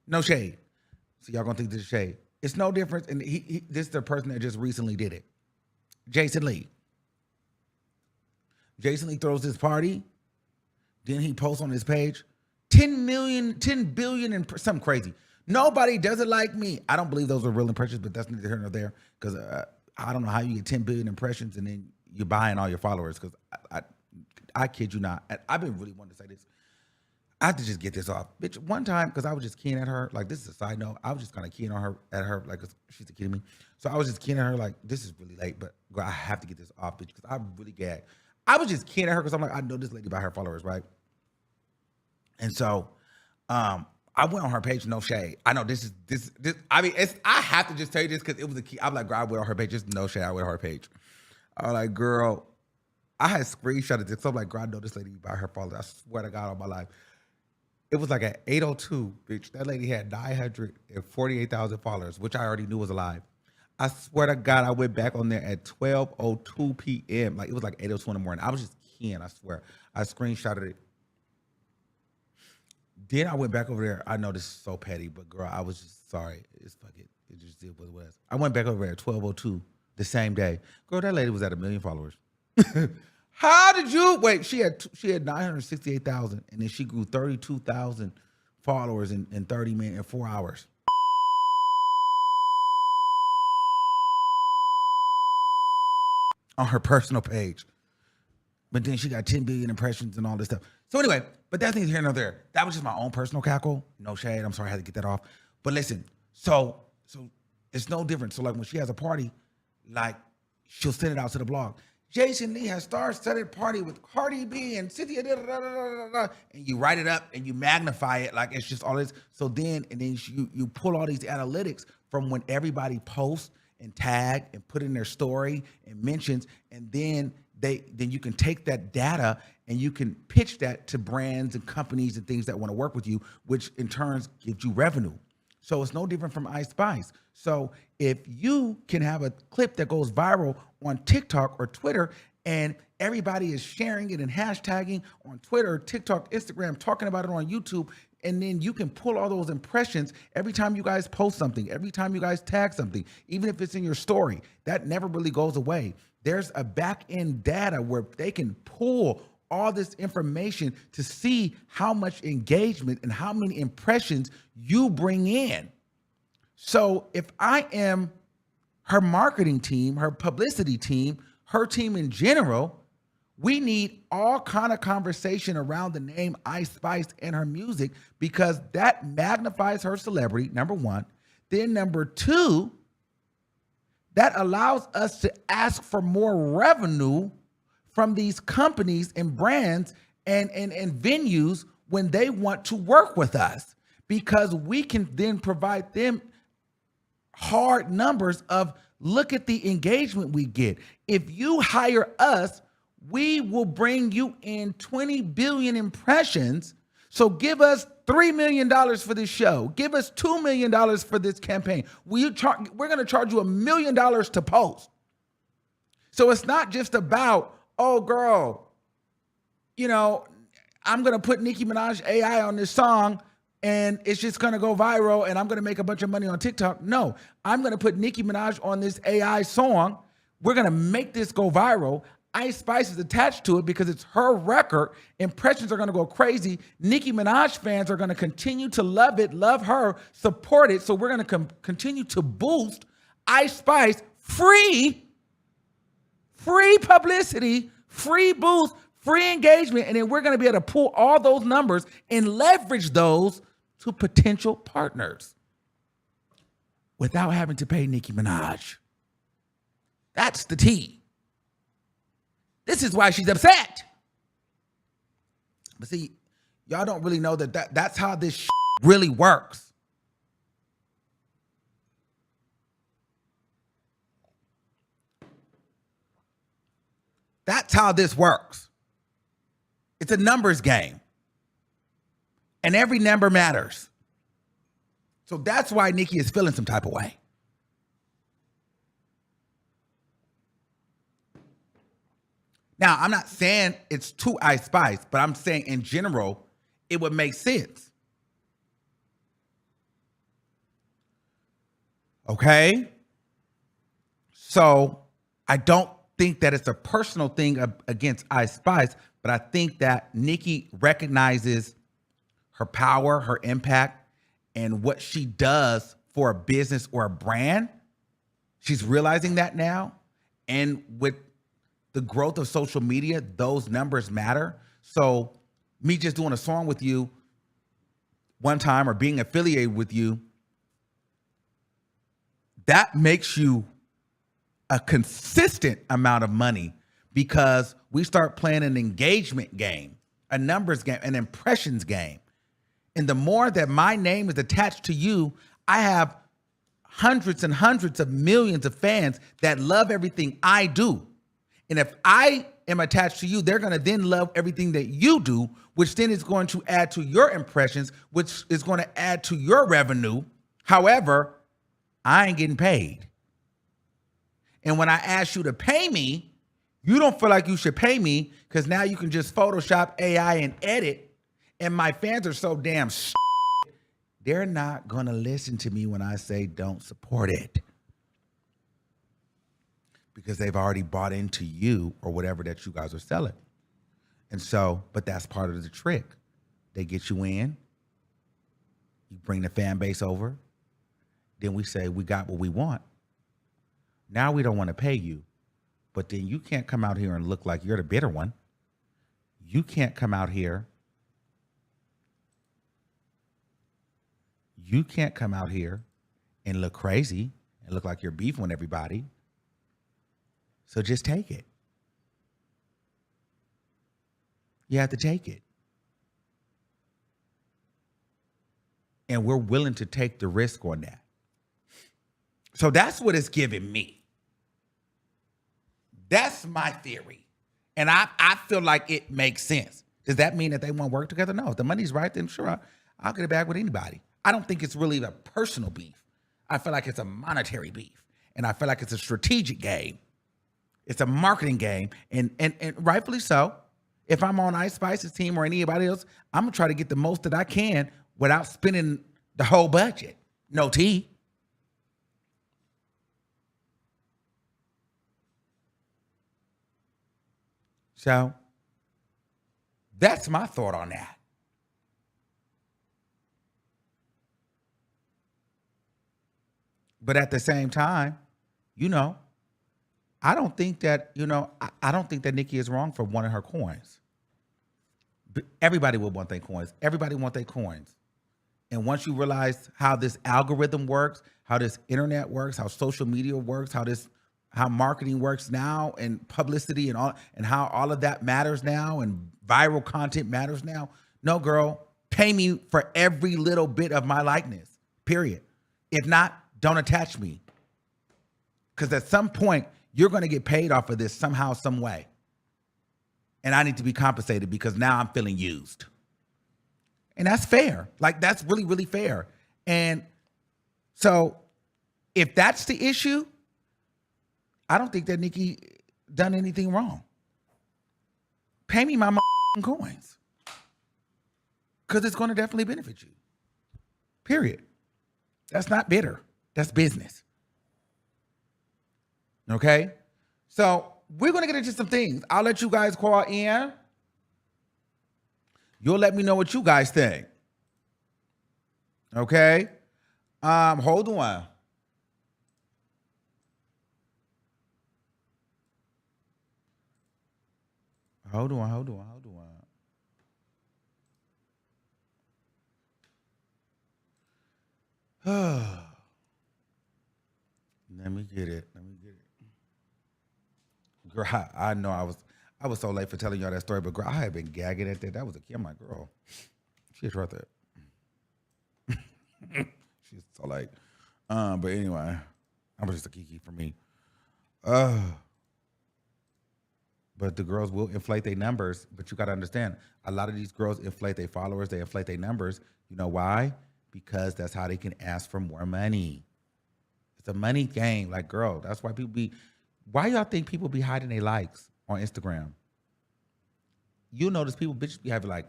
No shade. So y'all gonna think this is shade. It's no difference. And this is the person that just recently did it. Jason Lee. Jason Lee throws this party. Then he posts on his page, 10 billion, and something crazy. Nobody does it like me. I don't believe those are real impressions, but that's neither here nor there. Because I don't know how you get 10 billion impressions and then you're buying all your followers. Because I kid you not. I've been really wanting to say this. I have to just get this off. Bitch, one time, because I was just keying at her, like, this is a side note. I was just kind of keying on her, like, she's kidding me. So I was just keying at her, like, this is really late, but girl, I have to get this off, bitch, because I'm really gagged. I was just keying at her because I'm like, I know this lady by her followers, right? And so I went on her page, no shade. I know this. I mean, I have to just tell you this because it was a key. I'm like, girl, I went on her page, just no shade. I went on her page. I was like, girl, I had screenshotted this. So I'm like, girl, I know this lady by her followers. I swear to God on my life. It was like at 8:02, bitch. That lady had 948,000 followers, which I already knew was alive. I swear to God, I went back on there at 12:02 p.m. Like, it was like 8:02 in the morning. I was just keying, I swear. I screenshotted it. Then I went back over there. I know this is so petty, but girl, I was just sorry. It's fuck it. It just did what it was. I went back over there at 12:02 the same day. Girl, that lady was at 1 million followers. How did you wait? She had 968,000, and then she grew 32,000 followers in 30 minutes, in 4 hours. On her personal page. But then she got 10 billion impressions and all this stuff. So anyway, but that's neither here nor there. That was just my own personal cackle. No shade. I'm sorry I had to get that off. But listen, so it's no different. So like when she has a party, like she'll send it out to the blog. Jason Lee has star-studded party with Cardi B and Cynthia, and you write it up and you magnify it like it's just all this. So then, and then you pull all these analytics from when everybody posts and tag and put in their story and mentions, and then you can take that data and you can pitch that to brands and companies and things that want to work with you, which in turn gives you revenue. So it's no different from Ice Spice. So if you can have a clip that goes viral on TikTok or Twitter and everybody is sharing it and hashtagging on Twitter, TikTok, Instagram, talking about it on YouTube, and then you can pull all those impressions every time you guys post something, every time you guys tag something, even if it's in your story, that never really goes away. There's a back-end data where they can pull all this information to see how much engagement and how many impressions you bring in. So if I am her marketing team, her publicity team, her team in general, we need all kind of conversation around the name Ice Spice and her music because that magnifies her celebrity, number one. Then number two, that allows us to ask for more revenue from these companies and brands and venues when they want to work with us, because we can then provide them hard numbers of look at the engagement we get. If you hire us, we will bring you in 20 billion impressions. So give us $3 million for this show. Give us $2 million for this campaign. We're going to charge you $1 million to post. So it's not just about, oh, girl, you know, I'm going to put Nicki Minaj AI on this song and it's just going to go viral and I'm going to make a bunch of money on TikTok. No, I'm going to put Nicki Minaj on this AI song. We're going to make this go viral. Ice Spice is attached to it because it's her record. Impressions are going to go crazy. Nicki Minaj fans are going to continue to love it, love her, support it. So we're going to continue to boost Ice Spice free publicity, free boost, free engagement, and then we're going to be able to pull all those numbers and leverage those to potential partners without having to pay Nicki Minaj. That's the tea. This is why she's upset. But see, y'all don't really know that's how this really works. That's how this works. It's a numbers game. And every number matters. So that's why Nicki is feeling some type of way. Now, I'm not saying it's to Ice Spice, but I'm saying in general, it would make sense. Okay? So I don't think that it's a personal thing against Ice Spice, but I think that Nicki recognizes her power, her impact, and what she does for a business or a brand. She's realizing that now. And with the growth of social media, those numbers matter. So me just doing a song with you one time or being affiliated with you, that makes you a consistent amount of money because we start playing an engagement game, a numbers game, an impressions game. And the more that my name is attached to you, I have hundreds and hundreds of millions of fans that love everything I do. And if I am attached to you, they're going to then love everything that you do, which then is going to add to your impressions, which is going to add to your revenue. However, I ain't getting paid. And when I ask you to pay me, you don't feel like you should pay me because now you can just Photoshop AI and edit. And my fans are so damn they're not going to listen to me when I say don't support it. Because they've already bought into you or whatever that you guys are selling. And so, but that's part of the trick. They get you in, you bring the fan base over, then we say we got what we want. Now we don't want to pay you, but then you can't come out here and look like you're the bitter one. You can't come out here. You can't come out here and look crazy and look like you're beefing with everybody. So just take it. You have to take it. And we're willing to take the risk on that. So that's what it's giving me. That's my theory. And I feel like it makes sense. Does that mean that they won't work together? No. If the money's right, then sure, I'll get it back with anybody. I don't think it's really a personal beef. I feel like it's a monetary beef. And I feel like it's a strategic game. It's a marketing game. And rightfully so. If I'm on Ice Spice's team or anybody else, I'm going to try to get the most that I can without spending the whole budget. No tea. So that's my thought on that. But at the same time, I don't think that, I don't think that Nicki is wrong for wanting her coins. But everybody will want their coins. Everybody want their coins. And once you realize how this algorithm works, how this internet works, how social media works, how marketing works now, and publicity and all, and how all of that matters now, and viral content matters now. No, girl, pay me for every little bit of my likeness, period. If not, don't attach me. Because at some point, you're going to get paid off of this somehow, some way. And I need to be compensated because now I'm feeling used. And that's fair. Like, that's really, really fair. And so if that's the issue, I don't think that Nicki done anything wrong. Pay me my coins. Because it's going to definitely benefit you. Period. That's not bitter. That's business. Okay? So we're going to get into some things. I'll let you guys call in. You'll let me know what you guys think. Okay? Hold on. Hold on. Let me get it. Girl, I know I was so late for telling y'all that story, but girl, I had been gagging at that. That was a kid, my girl. She's right there. She's so late. But anyway, that was just a kiki for me. But the girls will inflate their numbers. But you got to understand, a lot of these girls inflate their followers. They inflate their numbers. You know why? Because that's how they can ask for more money. It's a money game. Like, girl, that's why why y'all think people be hiding their likes on Instagram? You'll notice bitches be having like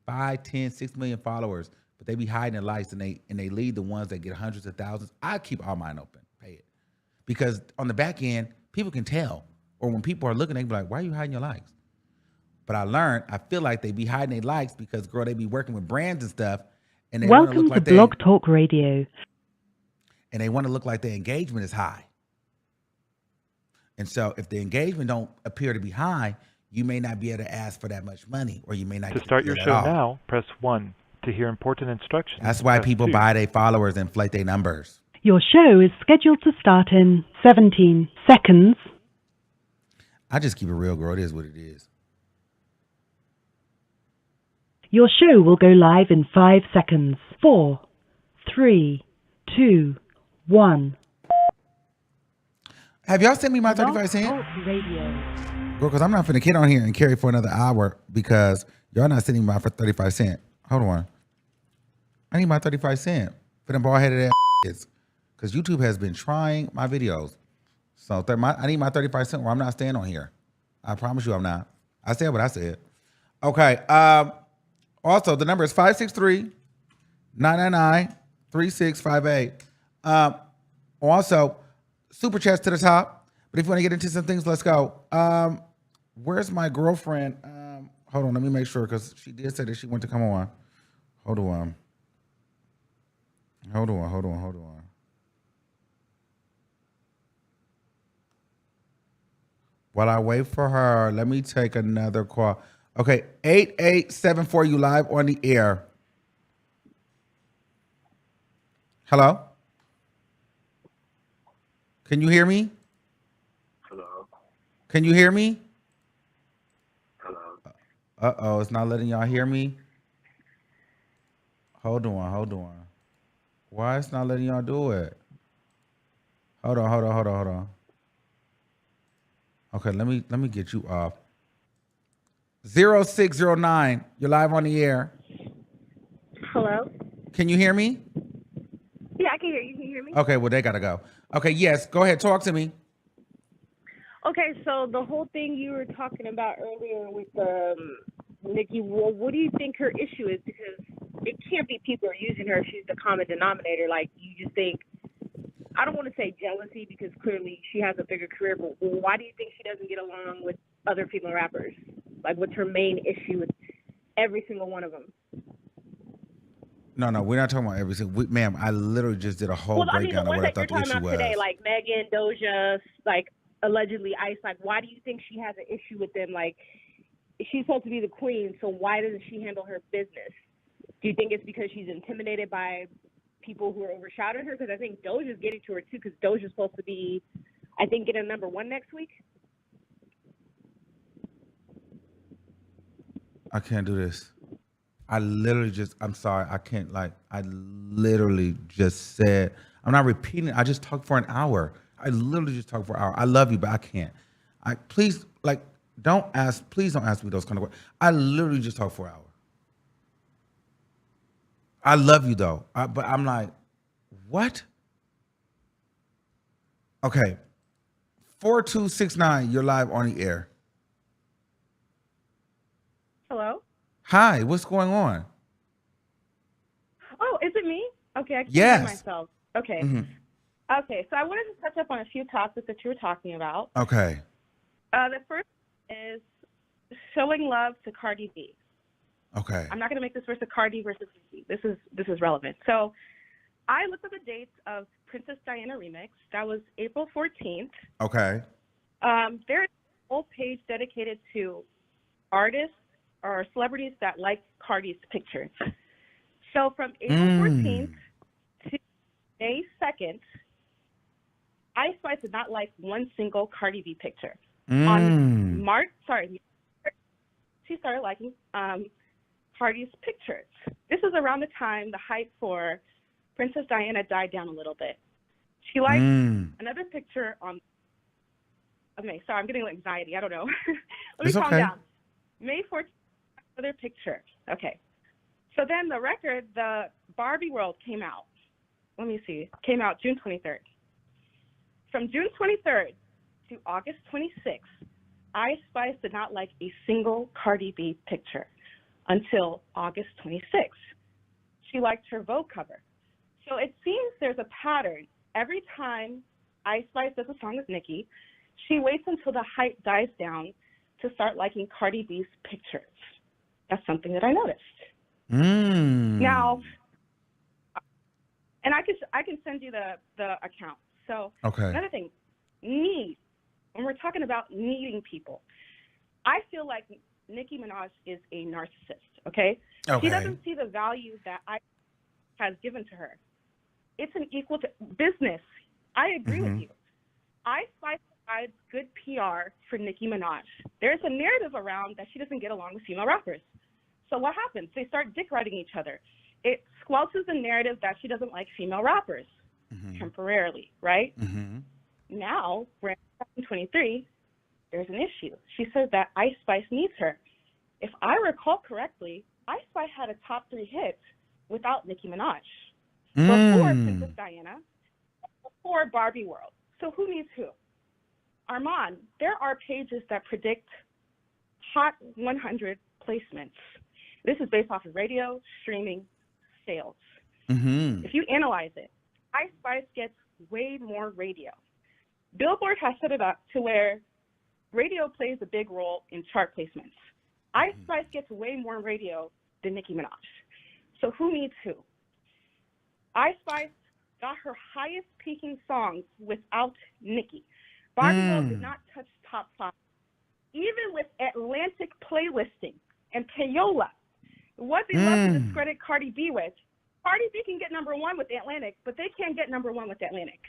5, 10, 6 million followers, but they be hiding their likes and they lead the ones that get hundreds of thousands. I keep all mine open, pay it. Because on the back end, people can tell. Or when people are looking, they be like, why are you hiding your likes? But I feel like they be hiding their likes because, girl, they be working with brands and stuff. And they Welcome to Blog Talk Radio. And they want to look like their engagement is high. And so if the engagement don't appear to be high, you may not be able to ask for that much money, or you may not. To start your show now, press 1. to hear important instructions. That's why Press people 2. buy their followers and inflate their numbers. Your show is scheduled to start in 17 seconds. I just keep it real, girl. It is what it is. Your show will go live in 5 seconds. 4, 3, 2, 1. Have y'all sent me my Blog 35 cent? Talk Radio. Girl, because I'm not finna get on here and carry for another hour because y'all not sending me my for 35 cent. Hold on. I need my 35 cent for them bald-headed ass. Because YouTube has been trying my videos. So I need my 35 cent or I'm not staying on here. I promise you I'm not. I said what I said. Okay. Also, the number is 563-999-3658. Also, super chats to the top. But if you want to get into some things, let's go. Where's my girlfriend? Hold on, let me make sure because she did say that she went to come on. Hold on. While I wait for her, let me take another call. Okay, 8874, you live on the air. Hello? Can you hear me? Hello. Can you hear me? Hello. Uh-oh, it's not letting y'all hear me. Hold on. Why it's not letting y'all do it? Hold on. Okay, let me get you off. 0609, you're live on the air. Hello? Can you hear me? Yeah, I can hear you. Can you hear me? Okay, well, they gotta go. Okay, yes, go ahead, talk to me. Okay, so the whole thing you were talking about earlier with Nicki, well, what do you think her issue is? Because it can't be people are using her if she's the common denominator. Like, you just think, I don't want to say jealousy because clearly she has a bigger career, but why do you think she doesn't get along with other female rappers? Like, what's her main issue with every single one of them? No, we're not talking about every single. Ma'am, I literally just did a whole breakdown of what I thought the issue was. Today, like Megan, Doja, like allegedly Ice, like why do you think she has an issue with them? Like, she's supposed to be the queen, so why doesn't she handle her business? Do you think it's because she's intimidated by people who are overshadowing her? Because I think Doja's getting to her too, because Doja's supposed to be, I think, getting number 1 next week. I can't do this. I'm sorry, I can't, I literally just said, I'm not repeating it, I just talked for an hour. I literally just talked for an hour. I love you, but I can't. Please don't ask me those kind of questions. I literally just talked for an hour. I love you though, but I'm like, what? Okay, 4269, you're live on the air. Hello? Hi, what's going on? Oh, is it me? Okay, I can Yes. hear myself. Okay. Mm-hmm. Okay, so I wanted to touch up on a few topics that you were talking about. Okay. The first is showing love to Cardi B. Okay. I'm not going to make this versus Cardi versus Nicki. This is relevant. So I looked at the dates of Princess Diana remix. That was April 14th. Okay. There's a whole page dedicated to artists or celebrities that like Cardi's pictures. So from April 14th to May 2nd, Ice Spice did not like one single Cardi B picture. On March, she started liking Cardi's pictures. This is around the time the hype for Princess Diana died down a little bit. She liked another picture on. Okay, sorry, I'm getting anxiety. I don't know. Let me calm down. May 14th, another picture. Okay. So then the Barbie World came out. Let me see. Came out June 23rd. From June 23rd to August 26th, Ice Spice did not like a single Cardi B picture until August 26th. She liked her Vogue cover. So it seems there's a pattern. Every time Ice Spice does a song with Nicki, she waits until the hype dies down to start liking Cardi B's pictures. That's something that I noticed. Now, and I can send you the account. So another thing, need. When we're talking about needing people, I feel like Nicki Minaj is a narcissist, okay? Okay. She doesn't see the value that I has given to her. It's an equal to business. I agree with you. Ice Spice provides good PR for Nicki Minaj. There's a narrative around that she doesn't get along with female rappers. So what happens? They start dick riding each other. It squelches the narrative that she doesn't like female rappers temporarily, right? Now, we're in 2023, there's an issue. She says that Ice Spice needs her. If I recall correctly, Ice Spice had a top 3 hit without Nicki Minaj. Before Princess Diana, before Barbie World. So who needs who? Armon, there are pages that predict Hot 100 placements. This is based off of radio, streaming, sales. If you analyze it, Ice Spice gets way more radio. Billboard has set it up to where radio plays a big role in chart placements. Ice Spice gets way more radio than Nicki Minaj. So who needs who? Ice Spice got her highest peaking songs without Nicki. Barbie World did not touch top 5. Even with Atlantic playlisting and payola, what they love to discredit Cardi B with, Cardi B can get number 1 with Atlantic, but they can't get number 1 with Atlantic.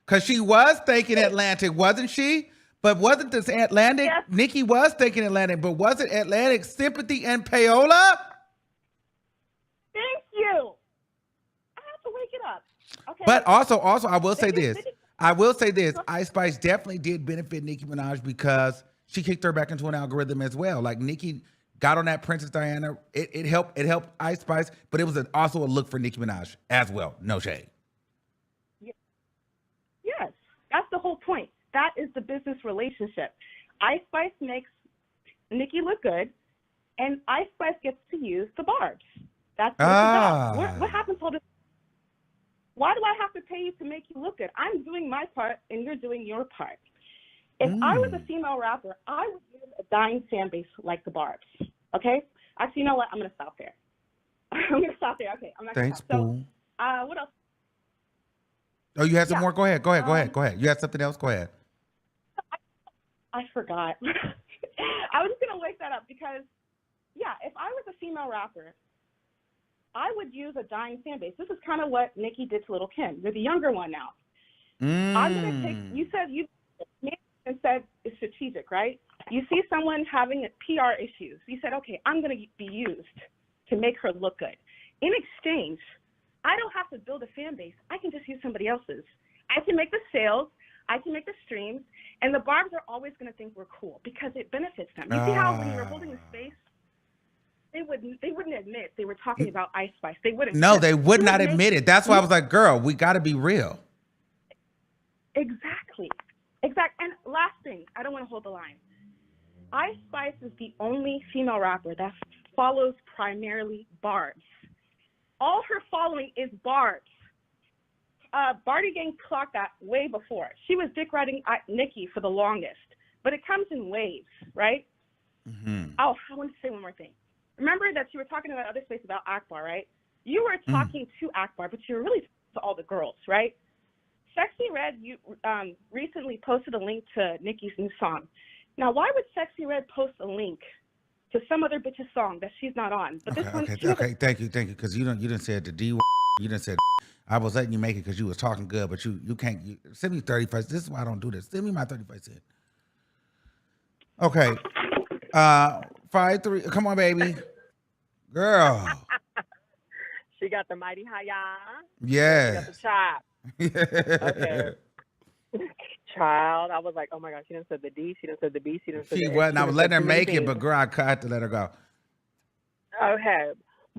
Because she was thinking Atlantic, wasn't she? But wasn't this Atlantic? Yes. Nicki was thinking Atlantic, but was it Atlantic Sympathy and Payola? Thank you. I have to wake it up. Okay. But also, I will say this. Ice Spice definitely did benefit Nicki Minaj because she kicked her back into an algorithm as well. Like Nicki got on that Princess Diana. It helped Ice Spice, but it was also a look for Nicki Minaj as well. No shade. Yes, that's the whole point. That is the business relationship. Ice Spice makes Nicki look good, and Ice Spice gets to use the barbs. That's what it's about. What happens to this? Why do I have to pay you to make you look good? I'm doing my part, and you're doing your part. If I was a female rapper, I would use a dying fan base like the barbs. Okay? Actually, you know what? I'm going to stop there. I'm going to stop there. Okay. I'm not Thanks, boo. boo. So, what else? Oh, you had some more? Go ahead. Go ahead. You had something else? Go ahead. I forgot. I was just going to wake that up because, yeah, if I was a female rapper, I would use a dying fan base. This is kind of what Nicki did to Lil' Kim. You're the younger one now. I'm going to take, you said it's strategic, right? You see someone having PR issues. You said, okay, I'm going to be used to make her look good. In exchange, I don't have to build a fan base. I can just use somebody else's. I can make the sales. I can make the streams. And the barbs are always going to think we're cool because it benefits them. You see how when you're holding the space, they wouldn't admit they were talking about Ice Spice. They wouldn't. No, they would not admit it. That's why I was like, girl, we got to be real. Exactly. And last thing, I don't want to hold the line. Ice Spice is the only female rapper that follows primarily barbs. All her following is barbs. Barty Gang clocked that way before. She was dick riding Nicki for the longest, but it comes in waves, right? Oh, I want to say one more thing. Remember that you were talking about other space about Akbar, right? You were talking to Akbar, but you were really talking to all the girls, right? Sexy Red, you recently posted a link to Nicki's new song. Now, why would Sexy Red post a link to some other bitch's song that she's not on? But Okay, thank you, because you didn't say the D. You didn't say. I was letting you make it because you was talking good, but you can't. Send me 35. This is why I don't do this. Send me my 35 cents. Okay. 5-3. Come on, baby. Girl. She got the mighty hi-ya. Yeah. She got the chop. Okay. Child, I was like, oh my gosh, she didn't say the D, she didn't say the B, she didn't say the A. wasn't. I was letting her make it, but girl, I had to let her go. Okay.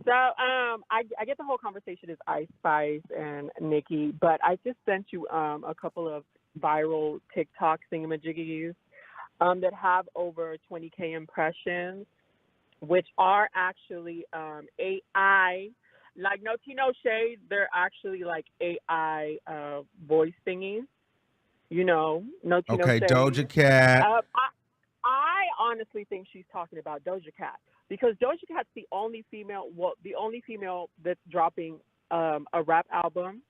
So I get the whole conversation is Ice Spice and Nicki, but I just sent you a couple of viral TikTok thingamajiggies that have over 20K impressions, which are actually AI. Like, no tea, no shade. They're actually like AI voice thingies. You know, no tea, no shade. Okay, Doja Cat. I honestly think she's talking about Doja Cat because Doja Cat's the only female that's dropping a rap album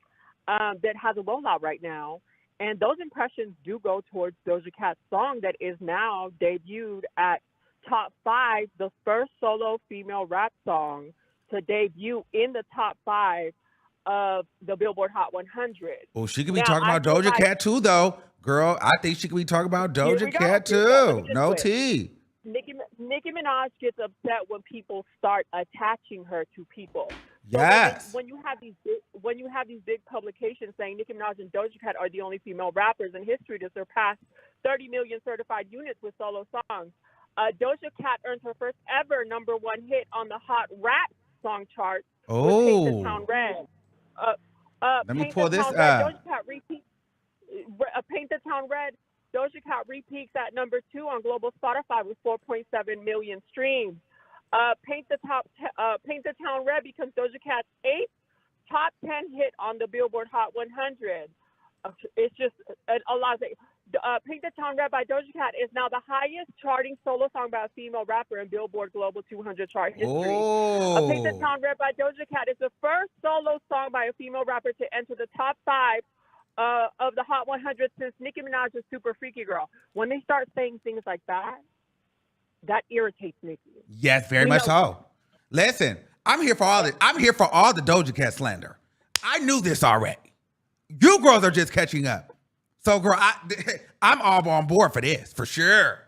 that has a rollout right now. And those impressions do go towards Doja Cat's song that is now debuted at top 5, the first solo female rap song to debut in the top 5 of the Billboard Hot 100. Well, she could be talking about Doja Cat too, though. Girl, I think she could be talking about Doja Cat too. No tea. Nicki Minaj gets upset when people start attaching her to people. Yes. So when you have these big publications saying Nicki Minaj and Doja Cat are the only female rappers in history to surpass 30 million certified units with solo songs, Doja Cat earned her first ever #1 hit on the Hot Rap song chart with Paint the Town Red. Let me pull this up. Doja Cat repeats. Paint the Town Red. Doja Cat repeats at #2 on global Spotify with 4.7 million streams. Paint the Town Red becomes Doja Cat's 8th top 10 hit on the Billboard Hot 100. It's just a lot of things. Paint the Town Red by Doja Cat is now the highest charting solo song by a female rapper in Billboard Global 200 chart history. Paint the Town Red by Doja Cat is the first solo song by a female rapper to enter the top 5 of the Hot 100 since Nicki Minaj's Super Freaky Girl. When they start saying things like that, that irritates Nicki. Yes, very much so. Listen, I'm here for all the Doja Cat slander. I knew this already. You girls are just catching up. So, girl, I'm all on board for this, for sure.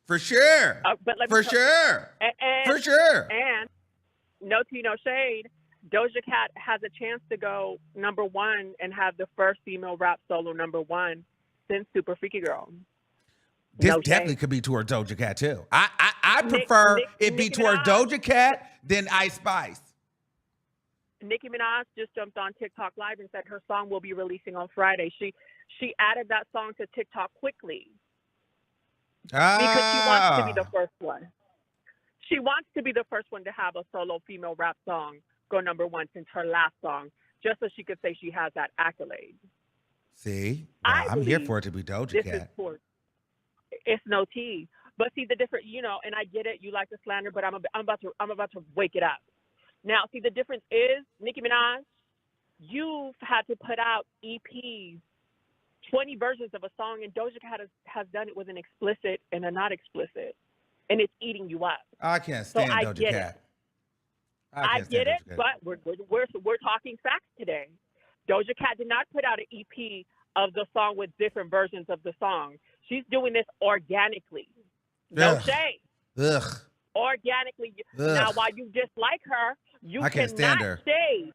For sure. For sure. And no tea, no shade, Doja Cat has a chance to go #1 and have the first female rap solo #1 since Super Freaky Girl. This definitely could be towards Doja Cat, too. I prefer it be towards Doja Cat than Ice Spice. Nicki Minaj just jumped on TikTok Live and said her song will be releasing on Friday. She added that song to TikTok quickly because she wants to be the first one. She wants to be the first one to have a solo female rap song go #1 since her last song, just so she could say she has that accolade. See, well, I'm here for it to be Doja Cat. It's no tea, but see the difference, and I get it. You like the slander, but I'm about to wake it up. Now, see the difference is Nicki Minaj, you've had to put out EPs, 20 versions of a song, and Doja Cat has done it with an explicit and a not explicit, and it's eating you up. I can't stand Doja Cat. I get it, but we're talking facts today. Doja Cat did not put out an EP of the song with different versions of the song. She's doing this organically. No shade. Organically. Now, while you dislike her, you cannot say,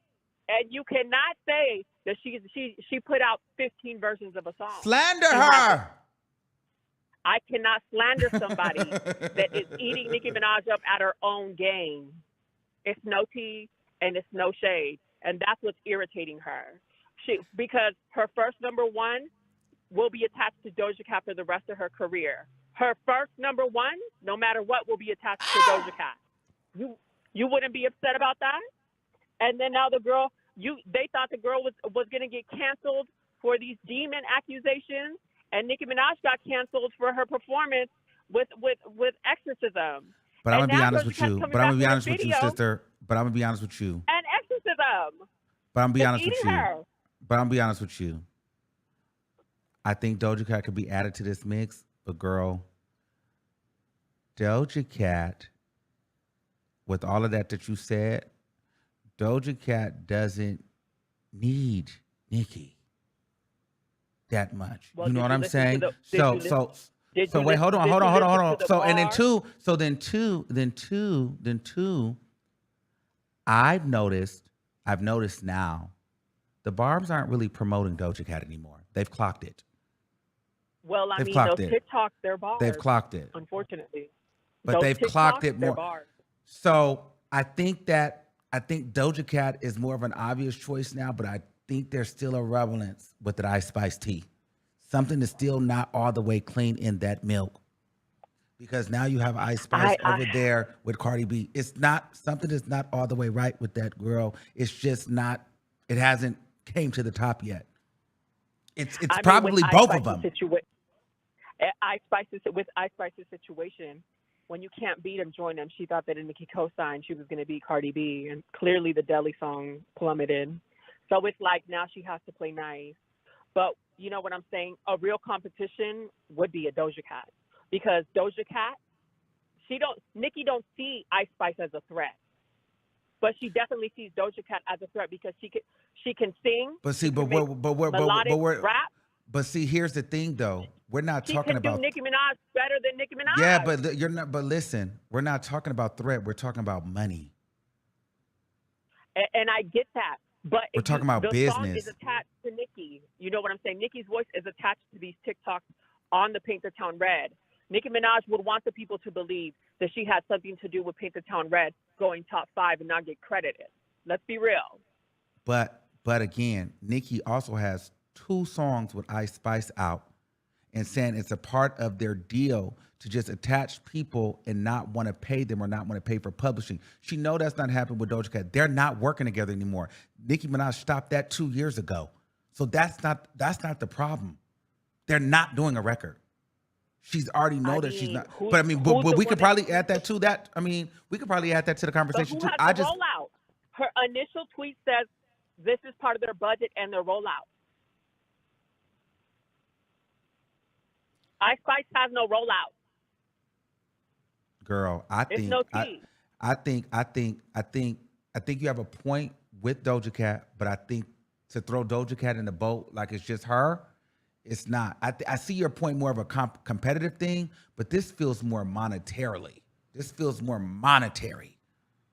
and you cannot say that she put out 15 versions of a song. Slander her. I cannot slander somebody that is eating Nicki Minaj up at her own game. It's no tea and it's no shade, and that's what's irritating her. Because her first #1 will be attached to Doja Cat for the rest of her career. Her first #1, no matter what, will be attached to Doja Cat. You wouldn't be upset about that? And then now the girl, they thought the girl was going to get canceled for these demon accusations, and Nicki Minaj got canceled for her performance with Exorcism. But I'm going to be honest with you. But I'm going to be honest with you, sister. But I'm going to be honest with you. And Exorcism. But I'm going to be honest with you. But I'm going to be honest with you. I think Doja Cat could be added to this mix. But girl, Doja Cat, with all of that you said, Doja Cat doesn't need Nicki that much. Well, you know what I'm saying? So wait, hold on. So then two, I've noticed now the Barbs aren't really promoting Doja Cat anymore. They've clocked it. Well, I mean, those TikToks, they're bars. They've clocked it. Unfortunately. But they've clocked it more. So I think Doja Cat is more of an obvious choice now, but I think there's still a relevance with the Ice Spice tea. Something is still not all the way clean in that milk. Because now you have Ice Spice over there with Cardi B. It's not, something is not all the way right with that girl. It's just not, it hasn't came to the top yet. It's probably both of them. Ice Spice's situation, when you can't beat them, join them. She thought that if Nicki co-signed, she was going to beat Cardi B, and clearly the Deli song plummeted. So it's like now she has to play nice. But you know what I'm saying, a real competition would be a Doja Cat, because Doja Cat, Nicki don't see Ice Spice as a threat, but she definitely sees Doja Cat as a threat because she can sing. But see, we're rap. But see, here's the thing, though. We're not She talking can about do Nicki Minaj better than Nicki Minaj. Yeah, but you're not. But listen, we're not talking about threat. We're talking about money. And I get that, but We're talking about the business. song is attached to Nicki. You know what I'm saying? Nicki's voice is attached to these TikToks on the Paint the Town Red. Nicki Minaj would want the people to believe that she had something to do with Paint the Town Red going top 5 and not get credited. Let's be real. But again, Nicki also has 2 songs with Ice Spice out, and saying it's a part of their deal to just attach people and not want to pay them or not want to pay for publishing. She know that's not happening with Doja Cat. They're not working together anymore. Nicki Minaj stopped that 2 years ago. So that's not the problem. They're not doing a record. She's already know that she's not. But we could probably add that to that. I mean, we could probably add that to the conversation too. But who has the rollout? Her initial tweet says this is part of their budget and their rollout. Ice Spice has no rollout. Girl, I think you have a point with Doja Cat, but I think to throw Doja Cat in the boat like it's just her, it's not. I see your point more of a competitive thing, but this feels more monetarily. This feels more monetary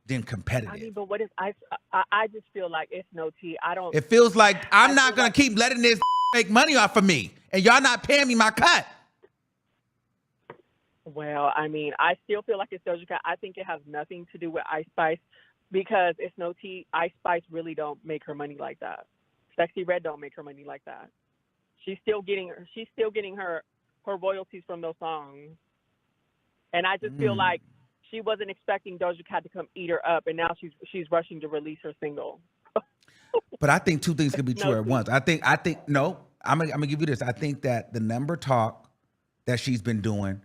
than competitive. I mean, but what is I just feel like it's no tea. I don't. It feels like I'm not gonna keep letting this make money off of me, and y'all not paying me my cut. Well, I mean, I still feel like it's Doja Cat. I think it has nothing to do with Ice Spice because it's no tea. Ice Spice really don't make her money like that. Sexy Red don't make her money like that. She's still getting her royalties from those songs. And I just feel like she wasn't expecting Doja Cat to come eat her up, and now she's rushing to release her single. But I think 2 things could be true at once. I'm gonna give you this. I think that the number talk that she's been doing.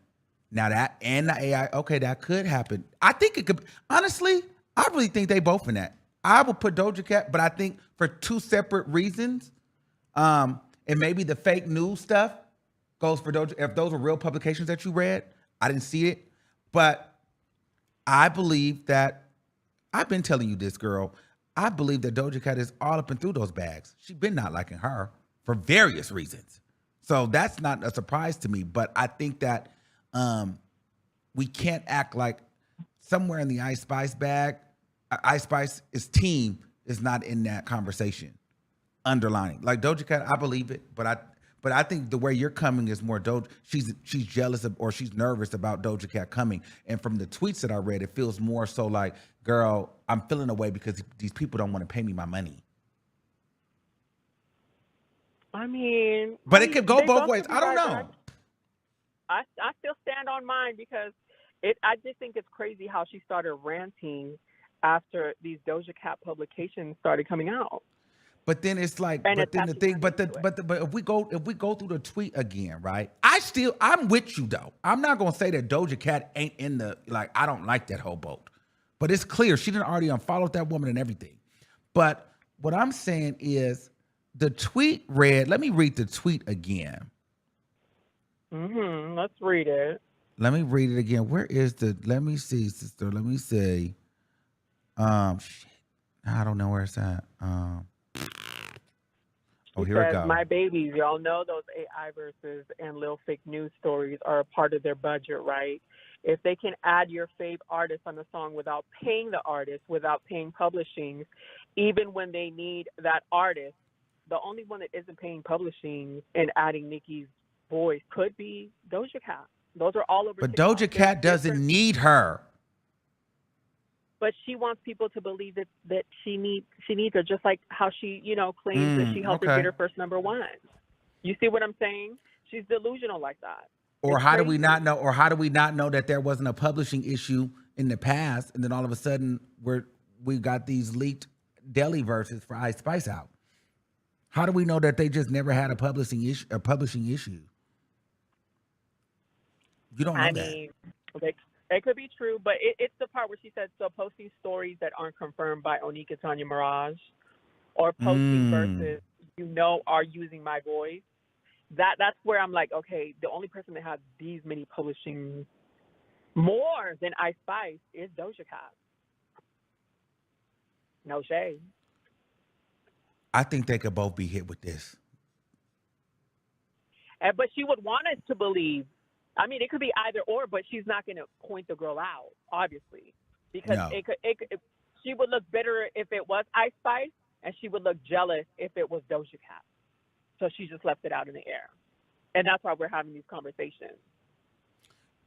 Now that and the AI, okay, that could happen. I think it could. Honestly, I really think they both in that. I would put Doja Cat, but I think for 2 separate reasons. And maybe the fake news stuff goes for Doja. If those were real publications that you read, I didn't see it, but I believe that I've been telling you this, girl. I believe that Doja Cat is all up and through those bags. She's been not liking her for various reasons, so that's not a surprise to me. But I think that. We can't act like somewhere in the Ice Spice bag, Ice Spice's team is not in that conversation. Underlining, like Doja Cat, I believe it, but I think the way you're coming is more Doja. She's jealous of, or she's nervous about Doja Cat coming. And from the tweets that I read, it feels more so like, girl, I'm feeling away because these people don't want to pay me my money. I mean, but it could go both ways. I don't know. I still stand on mine because I just think it's crazy how she started ranting after these Doja Cat publications started coming out. But then it's like, but if we go through the tweet again, right? I'm with you though. I'm not gonna say that Doja Cat ain't in the I don't like that whole boat, but it's clear she didn't already unfollowed that woman and everything. But what I'm saying is the tweet read. Let me read the tweet again. Let's read it. Let me read it again. Where is let me see, sister. Let me see. Shit. I don't know where it's at. Here it goes. My babies, y'all know those AI verses and little fake news stories are a part of their budget, right? If they can add your fave artist on a song without paying the artist, without paying publishing, even when they need that artist, the only one that isn't paying publishing and adding Nicki's voice could be Doja Cat. Those are all over. But TikTok. Doja Cat doesn't need her. But she wants people to believe that she needs her, just like how she, claims that she helped her get her first number 1. You see what I'm saying? She's delusional like that. Or how do we not know? Or how do we not know that there wasn't a publishing issue in the past, and then all of a sudden we got these leaked Deli verses for Ice Spice out? How do we know that they just never had a publishing issue? You don't know I mean, it could be true, but it's the part where she said, so posting stories that aren't confirmed by Onika Tanya Mirage or posting verses are using my voice. that's where I'm like, okay, the only person that has these many publishing more than Ice Spice is Doja Cat. No shade. I think they could both be hit with this. But she would want us to believe. I mean, it could be either or, but she's not going to point the girl out, obviously, because No. she would look bitter if it was Ice Spice, and she would look jealous if it was Doja Cat. So she just left it out in the air, and that's why we're having these conversations.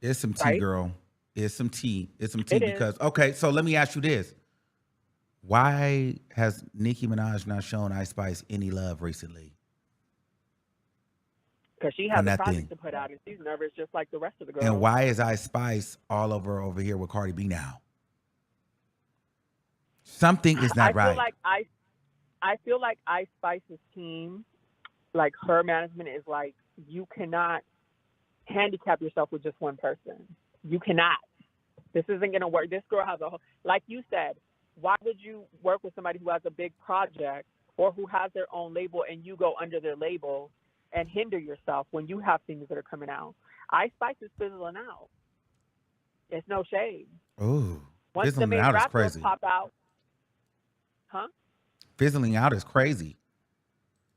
It's some tea, Right? girl. It's some tea. It's some tea It is. because, okay, so let me ask you this. Why has Nicki Minaj not shown Ice Spice any love recently? Because she has a nothing. project to put out, and she's nervous just like the rest of the girls. And why is Ice Spice all over here with Cardi B now? Something is not right. I feel like Ice Spice's team, like her management, is like, you cannot handicap yourself with just one person. You cannot. This isn't going to work. This girl has a whole, like you said, why would you work with somebody who has a big project or who has their own label and you go under their label and hinder yourself when you have things that are coming out? Ice Spice is fizzling out. It's no shade. Ooh, Once the fizzling main out is rap girls crazy. pop out, Fizzling out is crazy.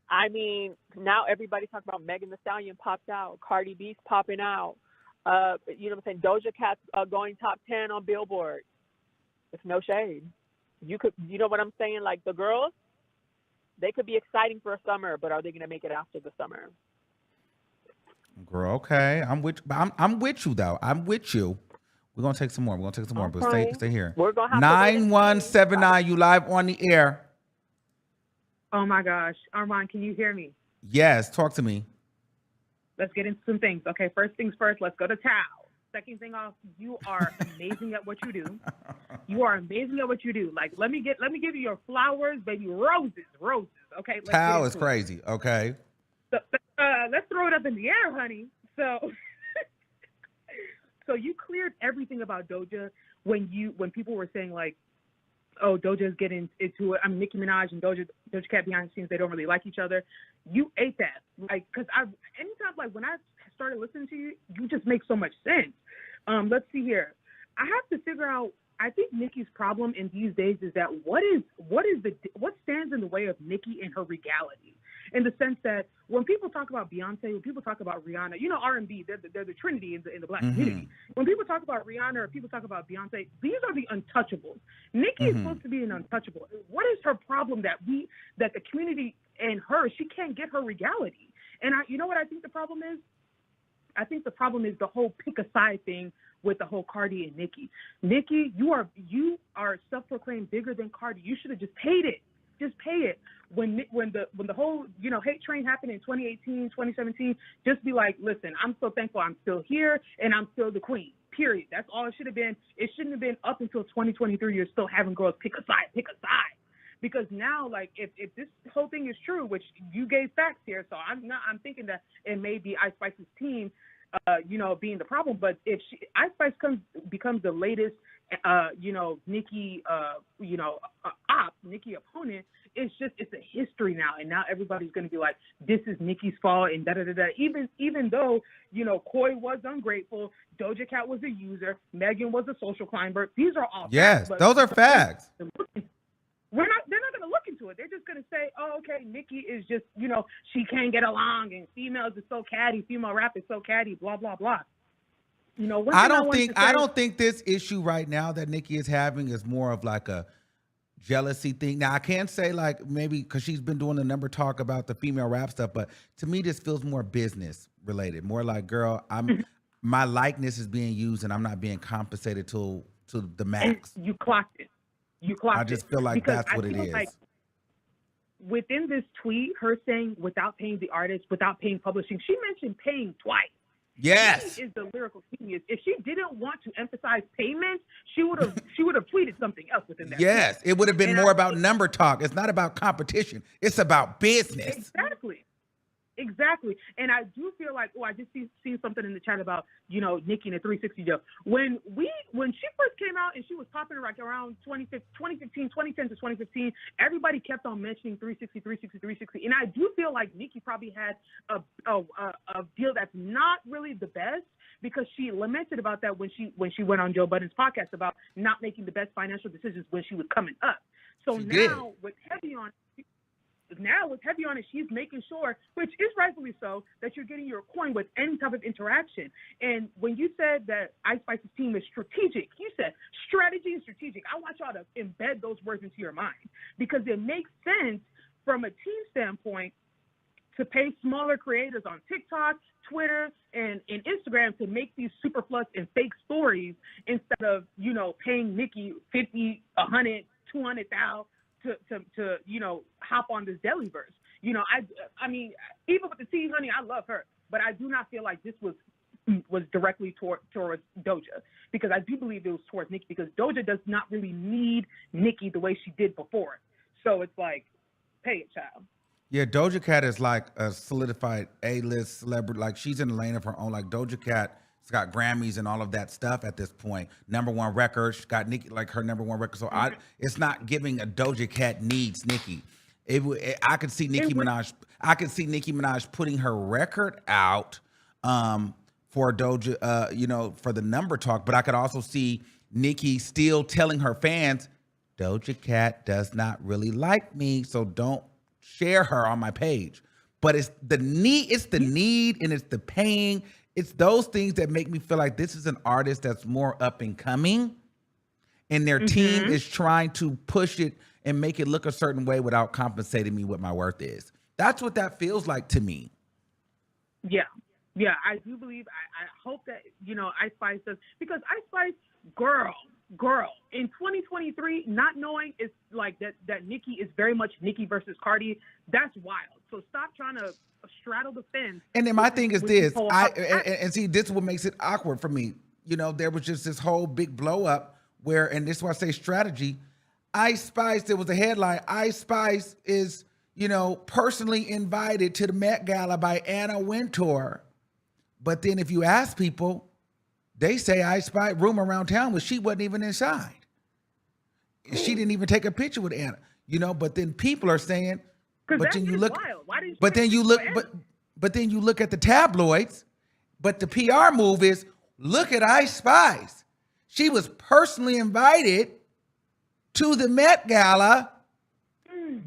I mean, now everybody's talking about Megan Thee Stallion popped out, Cardi B's popping out. You know what I'm saying? Doja Cat's going top 10 on Billboard. It's no shade. You know what I'm saying? Like the girls, they could be exciting for a summer, but are they going to make it after the summer? Girl, okay. I'm with you though. I'm with you. We're gonna take some more. But stay here. We're gonna have 9179, you live on the air. Oh my gosh. Armon, can you hear me? Yes, talk to me. Let's get into some things. Okay, first things first, let's go to Tao. Second thing off, you are amazing at what you do. You are amazing at what you do. Like, let me give you your flowers, baby. Roses. Okay. Tao is crazy. Okay. So, let's throw it up in the air, honey. So you cleared everything about Doja when people were saying like, oh, Doja's getting into it. I mean, Nicki Minaj and Doja Cat behind the scenes, they don't really like each other. You ate that, like, because anytime, like, when I started listening to you, you just make so much sense. Let's see here. I have to figure out. I think Nicki's problem in these days is that what stands in the way of Nicki and her regality, in the sense that when people talk about Beyonce, when people talk about Rihanna, you know, R&B, they're the trinity in the black community. When people talk about Rihanna or people talk about Beyonce, these are the untouchables. Nicki is supposed to be an untouchable. What is her problem that the community and her, she can't get her regality? And you know what I think the problem is? I think the problem is the whole pick a side thing with the whole Cardi and Nicki. Nicki, you are self-proclaimed bigger than Cardi. You should have just paid it. Just pay it. When the whole, you know, hate train happened in 2018, 2017, just be like, listen, I'm so thankful I'm still here and I'm still the queen. Period. That's all it should have been. It shouldn't have been up until 2023. You're still having girls pick a side. Because now, like, if this whole thing is true, which you gave facts here, so I'm thinking that it may be Ice Spice's team, you know, being the problem. But if Ice Spice becomes the latest, you know, Nicki, Nicki opponent, it's a history now, and now everybody's going to be like, this is Nicki's fault, and da da da da. Even though, you know, Koi was ungrateful, Doja Cat was a user, Megan was a social climber. These are all yes, facts, those are facts. They're not going to look into it. They're just going to say, oh, okay, Nicki is just, you know, she can't get along, and females is so catty, female rap is so catty, blah blah blah. You know, I don't think this issue right now that Nicki is having is more of like a jealousy thing. Now I can't say like maybe because she's been doing the number talk about the female rap stuff, but to me this feels more business related, more like, girl, my likeness is being used and I'm not being compensated to the max. And you clocked it. I just feel like because that's what it is. Like within this tweet, her saying without paying the artist, without paying publishing, she mentioned paying twice. Yes, she is the lyrical genius. If she didn't want to emphasize payment, she would have tweeted something else within that. Yes, it would have been more about number talk. It's not about competition. It's about business. Exactly. Exactly. And I do feel like, I just seen something in the chat about, Nicki and the 360 deal. When she first came out and she was popping like around 2010 to 2015, everybody kept on mentioning 360. And I do feel like Nicki probably had a deal that's not really the best, because she lamented about that when she went on Joe Budden's podcast about not making the best financial decisions when she was coming up. So now with Heavy on it, she's making sure, which is rightfully so, that you're getting your coin with any type of interaction. And when you said that Ice Spice's team is strategic, you said strategy and strategic. I want y'all to embed those words into your mind, because it makes sense from a team standpoint to pay smaller creators on TikTok, Twitter, and Instagram to make these superflux and fake stories, instead of, paying Nicki 50, 100, 200,000 to hop on this Deliverse. I mean, even with the tea, honey, I love her, but I do not feel like this was directly towards Doja, because I do believe it was towards Nicki, because Doja does not really need Nicki the way she did before. So it's like, pay it, child. Yeah, Doja Cat is like a solidified A-list celebrity. Like, she's in the lane of her own. Like, Doja Cat has got Grammys and all of that stuff at this point. #1 record. She's got Nicki, like her #1 record. So it's not giving a Doja Cat needs Nicki. I could see Nicki Minaj. I could see Nicki Minaj putting her record out for Doja, for the number talk. But I could also see Nicki still telling her fans, Doja Cat does not really like me, so don't share her on my page. But it's the need and it's the paying. It's those things that make me feel like this is an artist that's more up and coming, and their team is trying to push it and make it look a certain way without compensating me what my worth is. That's what that feels like to me. Yeah, I do believe. I hope that Ice Spice does, because Ice Spice, girl, in 2023, not knowing is like that Nicki is very much Nicki versus Cardi. That's wild. So stop trying to straddle the fence. And then my thing is this, and see, this is what makes it awkward for me. There was just this whole big blow up where, and this is why I say strategy. Ice Spice, there was a headline, Ice Spice is, personally invited to the Met Gala by Anna Wintour. But then if you ask people, they say Ice Spice, rumor around town was she wasn't even inside. She didn't even take a picture with Anna, but then people are saying, but then you look, but then you look at the tabloids, but the PR move is, look at Ice Spice. She was personally invited to the Met Gala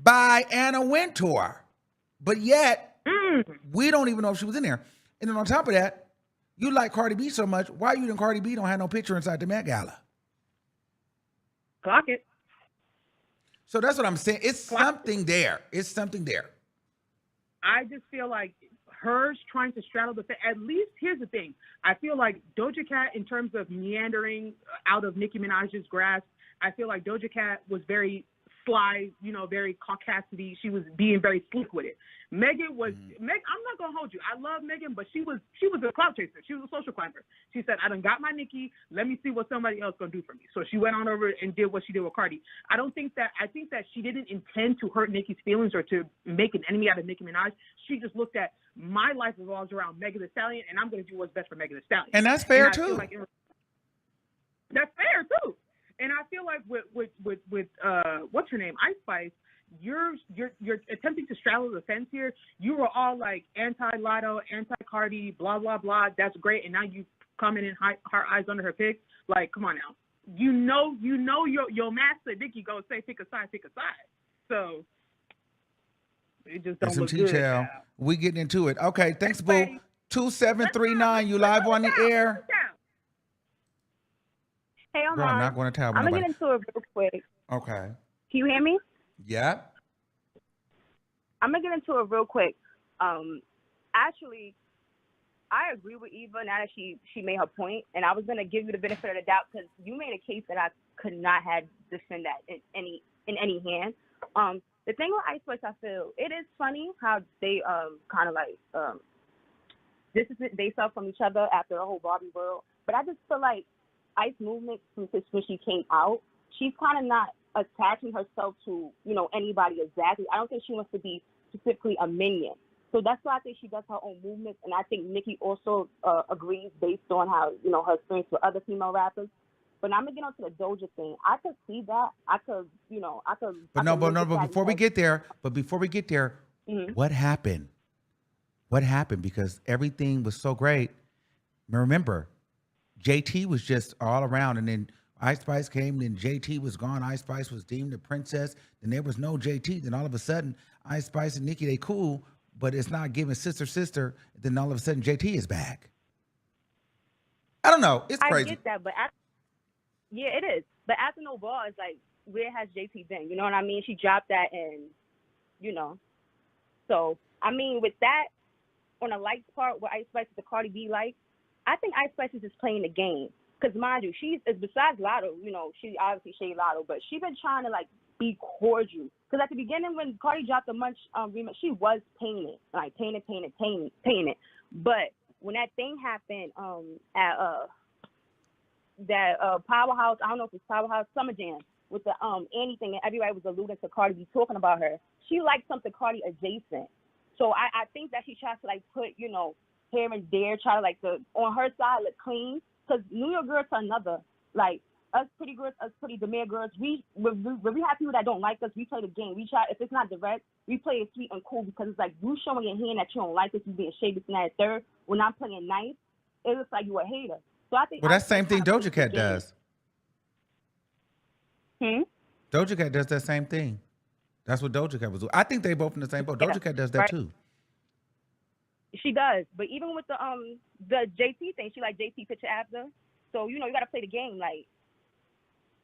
by Anna Wintour, but yet we don't even know if she was in there. And then on top of that, you like Cardi B so much, why you and Cardi B don't have no picture inside the Met Gala? Clock it. So that's what I'm saying. It's something there. It's something there. I just feel like hers trying to straddle the fence. At least, here's the thing. I feel like Doja Cat, in terms of meandering out of Nicki Minaj's grasp, I feel like Doja Cat was very sly, very caucasity. She was being very slick with it. Megan was, I'm not going to hold you. I love Megan, but she was a clout chaser. She was a social climber. She said, I done got my Nicki. Let me see what somebody else going to do for me. So she went on over and did what she did with Cardi. I think that she didn't intend to hurt Nicki's feelings or to make an enemy out of Nicki Minaj. She just looked at, my life revolves around Megan Thee Stallion, and I'm going to do what's best for Megan Thee Stallion. And that's fair, too. That's fair, too. And I feel like with what's her name, Ice Spice, you're attempting to straddle the fence here. You were all like anti-Lotto, anti-Cardi, blah blah blah. That's great, and now you come in and her eyes under her pick. Like, come on now. You know your master Nicki go say pick a side. So it just don't look good. Child. We getting into it. Okay, thanks, boo. 2739, you live on the air. Hey, Armon. Girl, I'm not going to tell. I'm going to get into it real quick. Okay. Can you hear me? Yeah. I'm going to get into it real quick. Actually, I agree with Eva now that she made her point, and I was going to give you the benefit of the doubt because you made a case that I could not have defend that in any hand. The thing with Ice Spice, I feel, it is funny how they kind of like distance themselves from each other after the whole Barbie world, but I just feel like Ice movement since when she came out, she's kind of not attaching herself to, anybody exactly. I don't think she wants to be specifically a minion. So that's why I think she does her own movements, and I think Nicki also agrees based on how, you know, her experience with other female rappers. But I'm gonna get onto the Doja thing. I could see that. I could, you know, I could. But before we get there, what happened? What happened? Because everything was so great. Remember, JT was just all around, and then Ice Spice came, and then JT was gone. Ice Spice was deemed a princess. Then there was no JT. Then all of a sudden, Ice Spice and Nicki, they cool, but it's not giving sister. Then all of a sudden, JT is back. I don't know. It's crazy. I get that, but yeah, it is. But after No Ball, it's like, where has JT been? You know what I mean? She dropped that, and, you know. So, I mean, with that, on a likes part, where Ice Spice is the Cardi B like, I think Ice Spice is just playing the game. Because, mind you, she's, besides Lotto, you know, she obviously Shay Lotto, but she's been trying to, like, be cordial. Because at the beginning, when Cardi dropped the Munch remix, she was painted. Like, painted. But when that thing happened at that Powerhouse, I don't know if it's Powerhouse, Summer Jam, with the anything, and everybody was alluding to Cardi B talking about her, she liked something Cardi adjacent. So I think that she tries to, like, put, you know, here and there, try to, like, on her side look clean. Because New York girls are another, like, us pretty girls, us pretty demure girls, when we have people that don't like us, we play the game. We try, if it's not direct, we play it sweet and cool, because it's like you showing your hand that you don't like us, you being shady and that third. When I'm playing nice, it looks like you a hater. So I think. Well, that's the same thing Doja Cat does. Doja Cat does that same thing. That's what Doja Cat was doing. I think they both in the same boat. Doja Cat does that too. She does, but even with the JT thing, she like JT picture after. So you know you gotta play the game, like,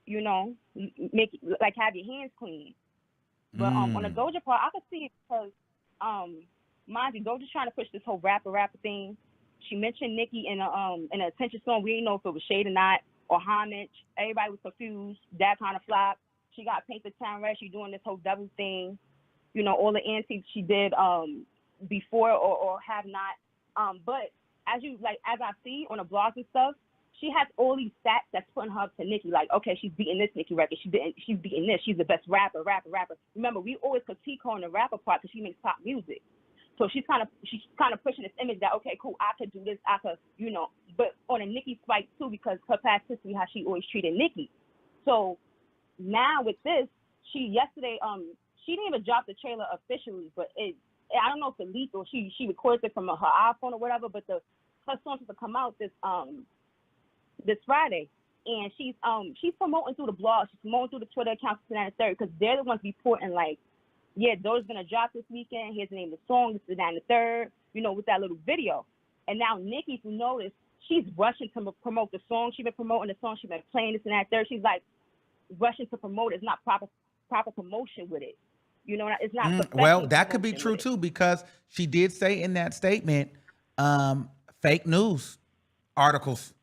you know, make like have your hands clean. But on the Doja part, I could see it because mind you, Doja's trying to push this whole rapper thing. She mentioned Nicki in an attention song. We didn't know if it was shade or not or homage. Everybody was confused. That kind of flop. She got painted town red. She doing this whole double thing. You know, all the antiques she did before or have not. But as I see on the blogs and stuff, she has all these stats that's putting her up to Nicki. Like, okay, she's beating this Nicki record. She's beating this. She's the best rapper. Remember, we always critique her on the rapper part because she makes pop music. So she's kind of pushing this image that, okay, cool, I could do this, I could, you know. But on a Nicki spike too, because her past history, how she always treated Nicki. So now with this, she yesterday she didn't even drop the trailer officially, but I don't know if it leaked or she recorded it from her iPhone or whatever. But her song is to come out this Friday, and she's promoting through the blog, she's promoting through the Twitter account for the third, because they're the ones reporting like, yeah, Doja's gonna drop this weekend. Here's the name of the song. This is the third, you know, with that little video. And now Nicki, if you notice, she's rushing to promote the song. She's been promoting the song. She's been playing this and that third. She's like rushing to promote it. It's not proper promotion with it. You know, it's not. Well, that could be true too, because she did say in that statement, fake news articles.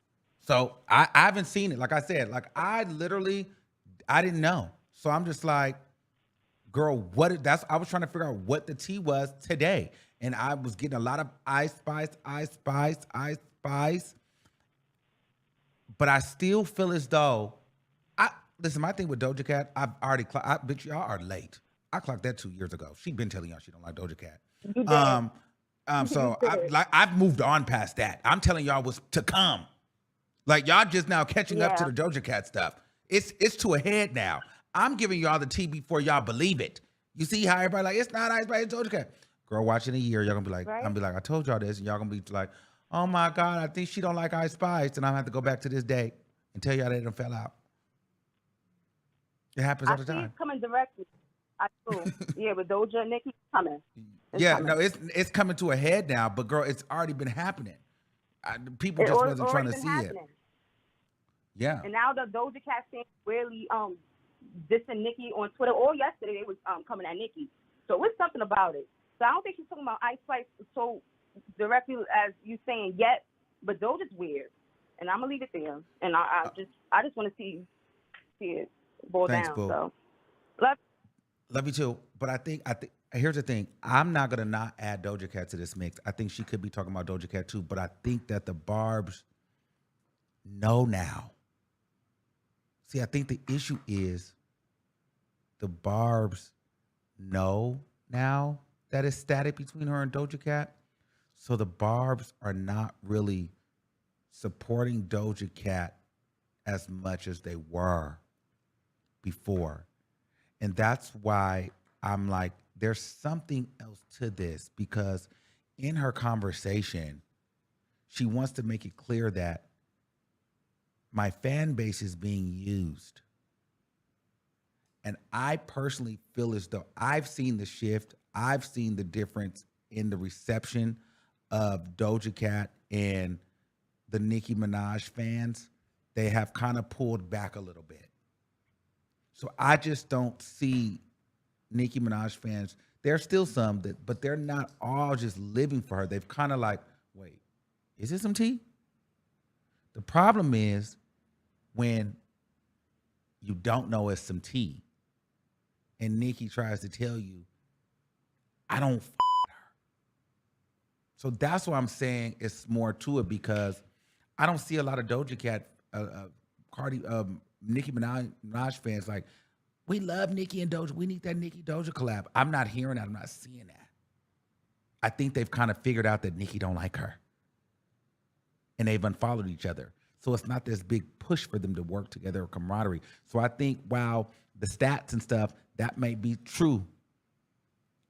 So I haven't seen it. Like I said, like I didn't know. So I'm just like, girl, I was trying to figure out what the tea was today. And I was getting a lot of Ice Spice. But I still feel as though, listen, my thing with Doja Cat, bitch, y'all are late. I clocked that 2 years ago. She been telling y'all she don't like Doja Cat. So I've moved on past that. I'm telling y'all what's to come. Like y'all just now catching up to the Doja Cat stuff. It's to a head now. I'm giving y'all the tea before y'all believe it. You see how everybody like, it's not Ice Spice, it's Doja Cat. Girl, watch in a year, y'all gonna be like, I'm gonna be like, I told y'all this, and y'all gonna be like, oh my God, I think she don't like Ice Spice, and I'm gonna have to go back to this day and tell y'all that it fell out. It happens all the time. It's coming directly. Yeah, with Doja and Nicki coming. No, it's coming to a head now, but girl, it's already been happening. People just wasn't trying to see it. Yeah. And now the Doja Cat thing really dissing Nicki on Twitter. Or yesterday they was coming at Nicki. So it's something about it. So I don't think she's talking about Ice Spice so directly as you saying yet, but Doja's weird. And I'm gonna leave it there. And I just want to see it boil down. Boo. So love you too. But I think here's the thing. I'm not gonna not add Doja Cat to this mix. I think she could be talking about Doja Cat too. But I think that the Barbs know now. See, I think the issue is the Barbs know now that is static between her and Doja Cat. So the Barbs are not really supporting Doja Cat as much as they were before. And that's why I'm like, there's something else to this, because in her conversation, she wants to make it clear that my fan base is being used. And I personally feel as though I've seen the shift. I've seen the difference in the reception of Doja Cat and the Nicki Minaj fans. They have kind of pulled back a little bit. So I just don't see Nicki Minaj fans. There's still some that, but they're not all just living for her. They've kind of like, wait, is this some tea? The problem is when you don't know it's some tea and Nicki tries to tell you, I don't f her. So that's why I'm saying it's more to it, because I don't see a lot of Doja Cat, Nicki Minaj fans like, we love Nicki and Doja. We need that Nicki Doja collab. I'm not hearing that. I'm not seeing that. I think they've kind of figured out that Nicki don't like her. And they've unfollowed each other. So it's not this big push for them to work together or camaraderie. So I think while the stats and stuff, that may be true,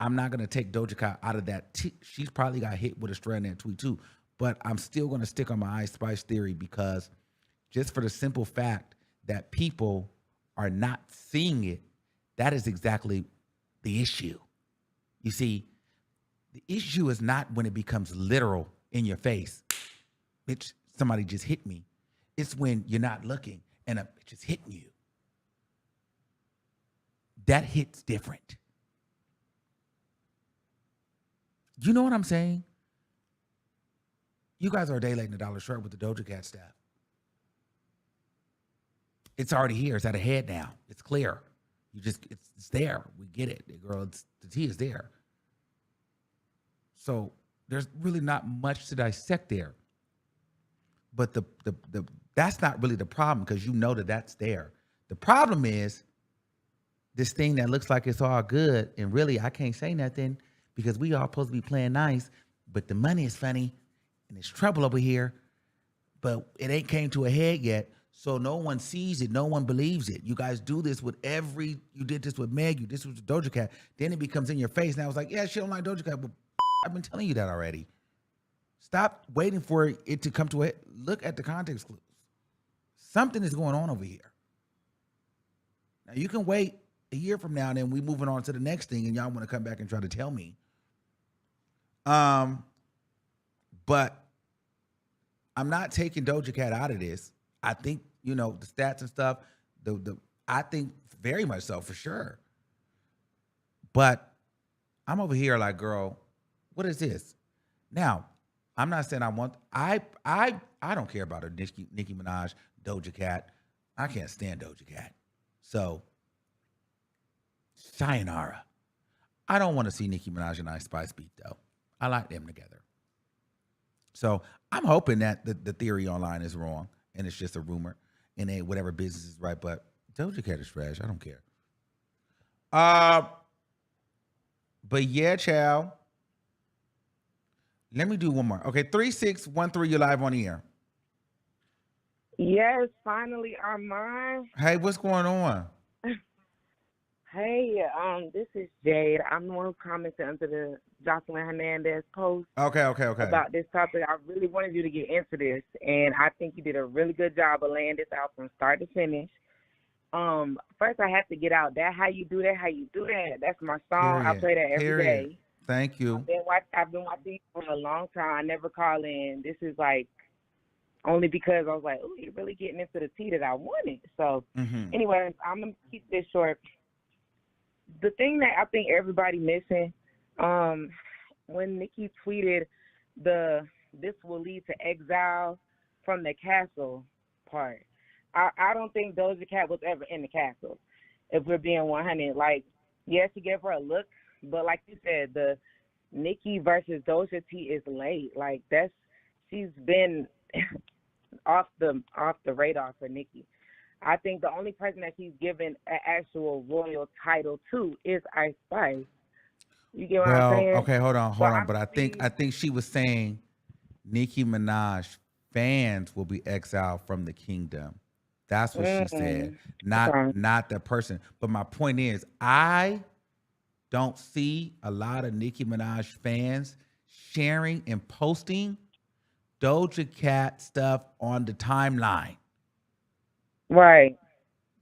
I'm not going to take Doja Cat out of that. She's probably got hit with a strand in that tweet too. But I'm still going to stick on my Ice Spice theory, because just for the simple fact that people are not seeing it, that is exactly the issue. You see, the issue is not when it becomes literal in your face. Bitch, somebody just hit me. It's when you're not looking and a bitch is hitting you. That hits different. You know what I'm saying? You guys are a day late and a dollar short with the Doja Cat stuff. It's already here. It's at a head now. It's clear. It's there. We get it, girl. The tea is there. So there's really not much to dissect there. But the that's not really the problem, because you know that that's there. The problem is this thing that looks like it's all good, and really I can't say nothing because we all supposed to be playing nice, but the money is funny and there's trouble over here, but it ain't came to a head yet. So no one sees it. No one believes it. You guys do this with you did this with Meg. You did this with Doja Cat. Then it becomes in your face. Now it's like, yeah, she don't like Doja Cat. But I've been telling you that already. Stop waiting for it to come to a head. Look at the context clues. Something is going on over here. Now you can wait a year from now and then we moving on to the next thing and y'all want to come back and try to tell me. But I'm not taking Doja Cat out of this. I think, the stats and stuff, I think very much so, for sure. But I'm over here like, girl, what is this? Now, I'm not saying I don't care about her Nicki Minaj, Doja Cat. I can't stand Doja Cat. So, sayonara. I don't want to see Nicki Minaj and Ice Spice beat, though. I like them together. So I'm hoping that the theory online is wrong and it's just a rumor and whatever business is right. But Doja Cat is trash. I don't care. But yeah, child. Let me do one more. Okay, 3613, you're live on the air. Yes, finally, Armon. Hey, what's going on? Hey, this is Jade. I'm the one who commented under the Jocelyn Hernandez post. Okay. About this topic. I really wanted you to get into this, and I think you did a really good job of laying this out from start to finish. First, I have to get out that how you do that. That's my song. I play that every day. Thank you. I've been watching you for a long time. I never call in. This is like only because I was like, oh, you're really getting into the tea that I wanted. So, Anyway, I'm gonna keep this short. The thing that I think everybody missing, when Nicki tweeted this will lead to exile from the castle part, I don't think Doja Cat was ever in the castle, if we're being 100. Like, yes, she gave her a look, but like you said, the Nicki versus Doja tea is late. Like, she's been off the radar for Nicki. I think the only person that she's given an actual royal title to is Ice Spice. You get what I'm Well, saying? okay, hold on. So But I think she was saying Nicki Minaj fans will be exiled from the kingdom. That's what she said. Not the person. But my point is, I don't see a lot of Nicki Minaj fans sharing and posting Doja Cat stuff on the timeline. Right.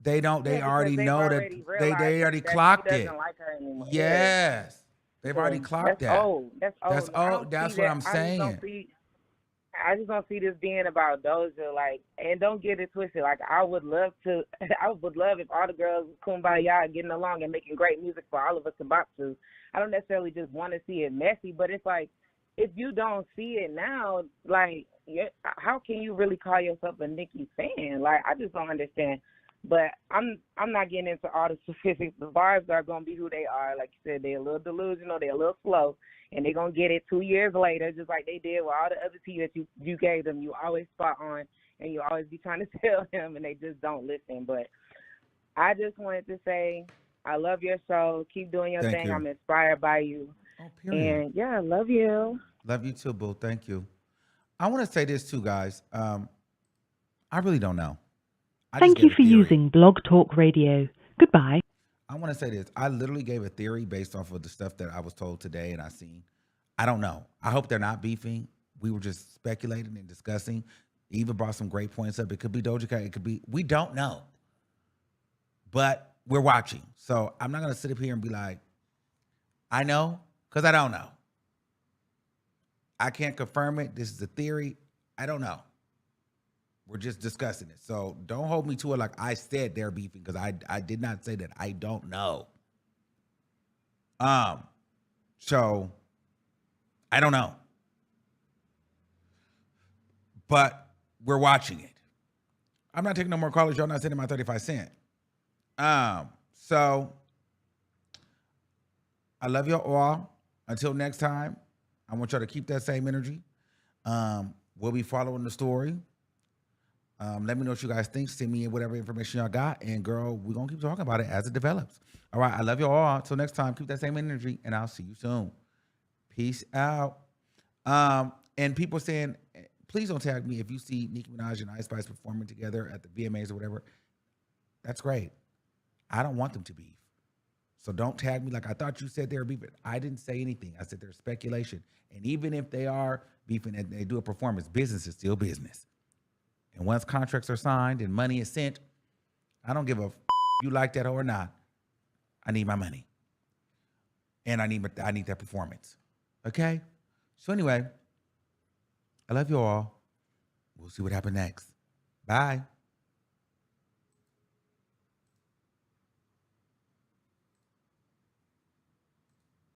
They don't. They Yeah, already because they've know that already they realized already that clocked he it. doesn't like her anymore. Yes, they've already clocked That's that. old. That's old. That's I old. don't That's see what that. I'm saying. I just don't see this being about Doja. Like, and don't get it twisted. Like, I would love if all the girls kumbaya getting along and making great music for all of us to bop to. I don't necessarily just want to see it messy, but it's like, if you don't see it now, like, how can you really call yourself a Nicki fan? Like, I just don't understand. But I'm not getting into all the specifics. The vibes are gonna be who they are. Like you said, they're a little delusional, they're a little slow, and they're gonna get it 2 years later, just like they did with all the other tea that you gave them. You always spot on, and you always be trying to tell them, and they just don't listen. But I just wanted to say, I love your show. Keep doing your thing. I'm inspired by you. Oh, period. And yeah, I love you. Love you too, boo. Thank you. I want to say this too, guys. I really don't know. Thank you for using Blog Talk Radio. Goodbye. I want to say this. I literally gave a theory based off of the stuff that I was told today and I seen. I don't know. I hope they're not beefing. We were just speculating and discussing. Eva brought some great points up. It could be Doja Cat. It could be, we don't know. But we're watching. So I'm not going to sit up here and be like, I know, because I don't know. I can't confirm it. This is a theory. I don't know. We're just discussing it. So don't hold me to it like I said they're beefing, because I did not say that. I don't know. So I don't know. But we're watching it. I'm not taking no more callers. Y'all not sending my 35 cents. So I love y'all all. Until next time, I want y'all to keep that same energy. We'll be following the story. Let me know what you guys think. Send me whatever information y'all got. And girl, we're going to keep talking about it as it develops. All right. I love you all. Until next time, keep that same energy and I'll see you soon. Peace out. And people saying, please don't tag me if you see Nicki Minaj and Ice Spice performing together at the VMAs or whatever. That's great. I don't want them to beef. So don't tag me like I thought you said they were beefing. I didn't say anything. I said there's speculation. And even if they are beefing and they do a performance, business is still business. And once contracts are signed and money is sent, I don't give a if you like that or not. I need my money. And I need that performance. Okay? So anyway, I love you all. We'll see what happens next. Bye.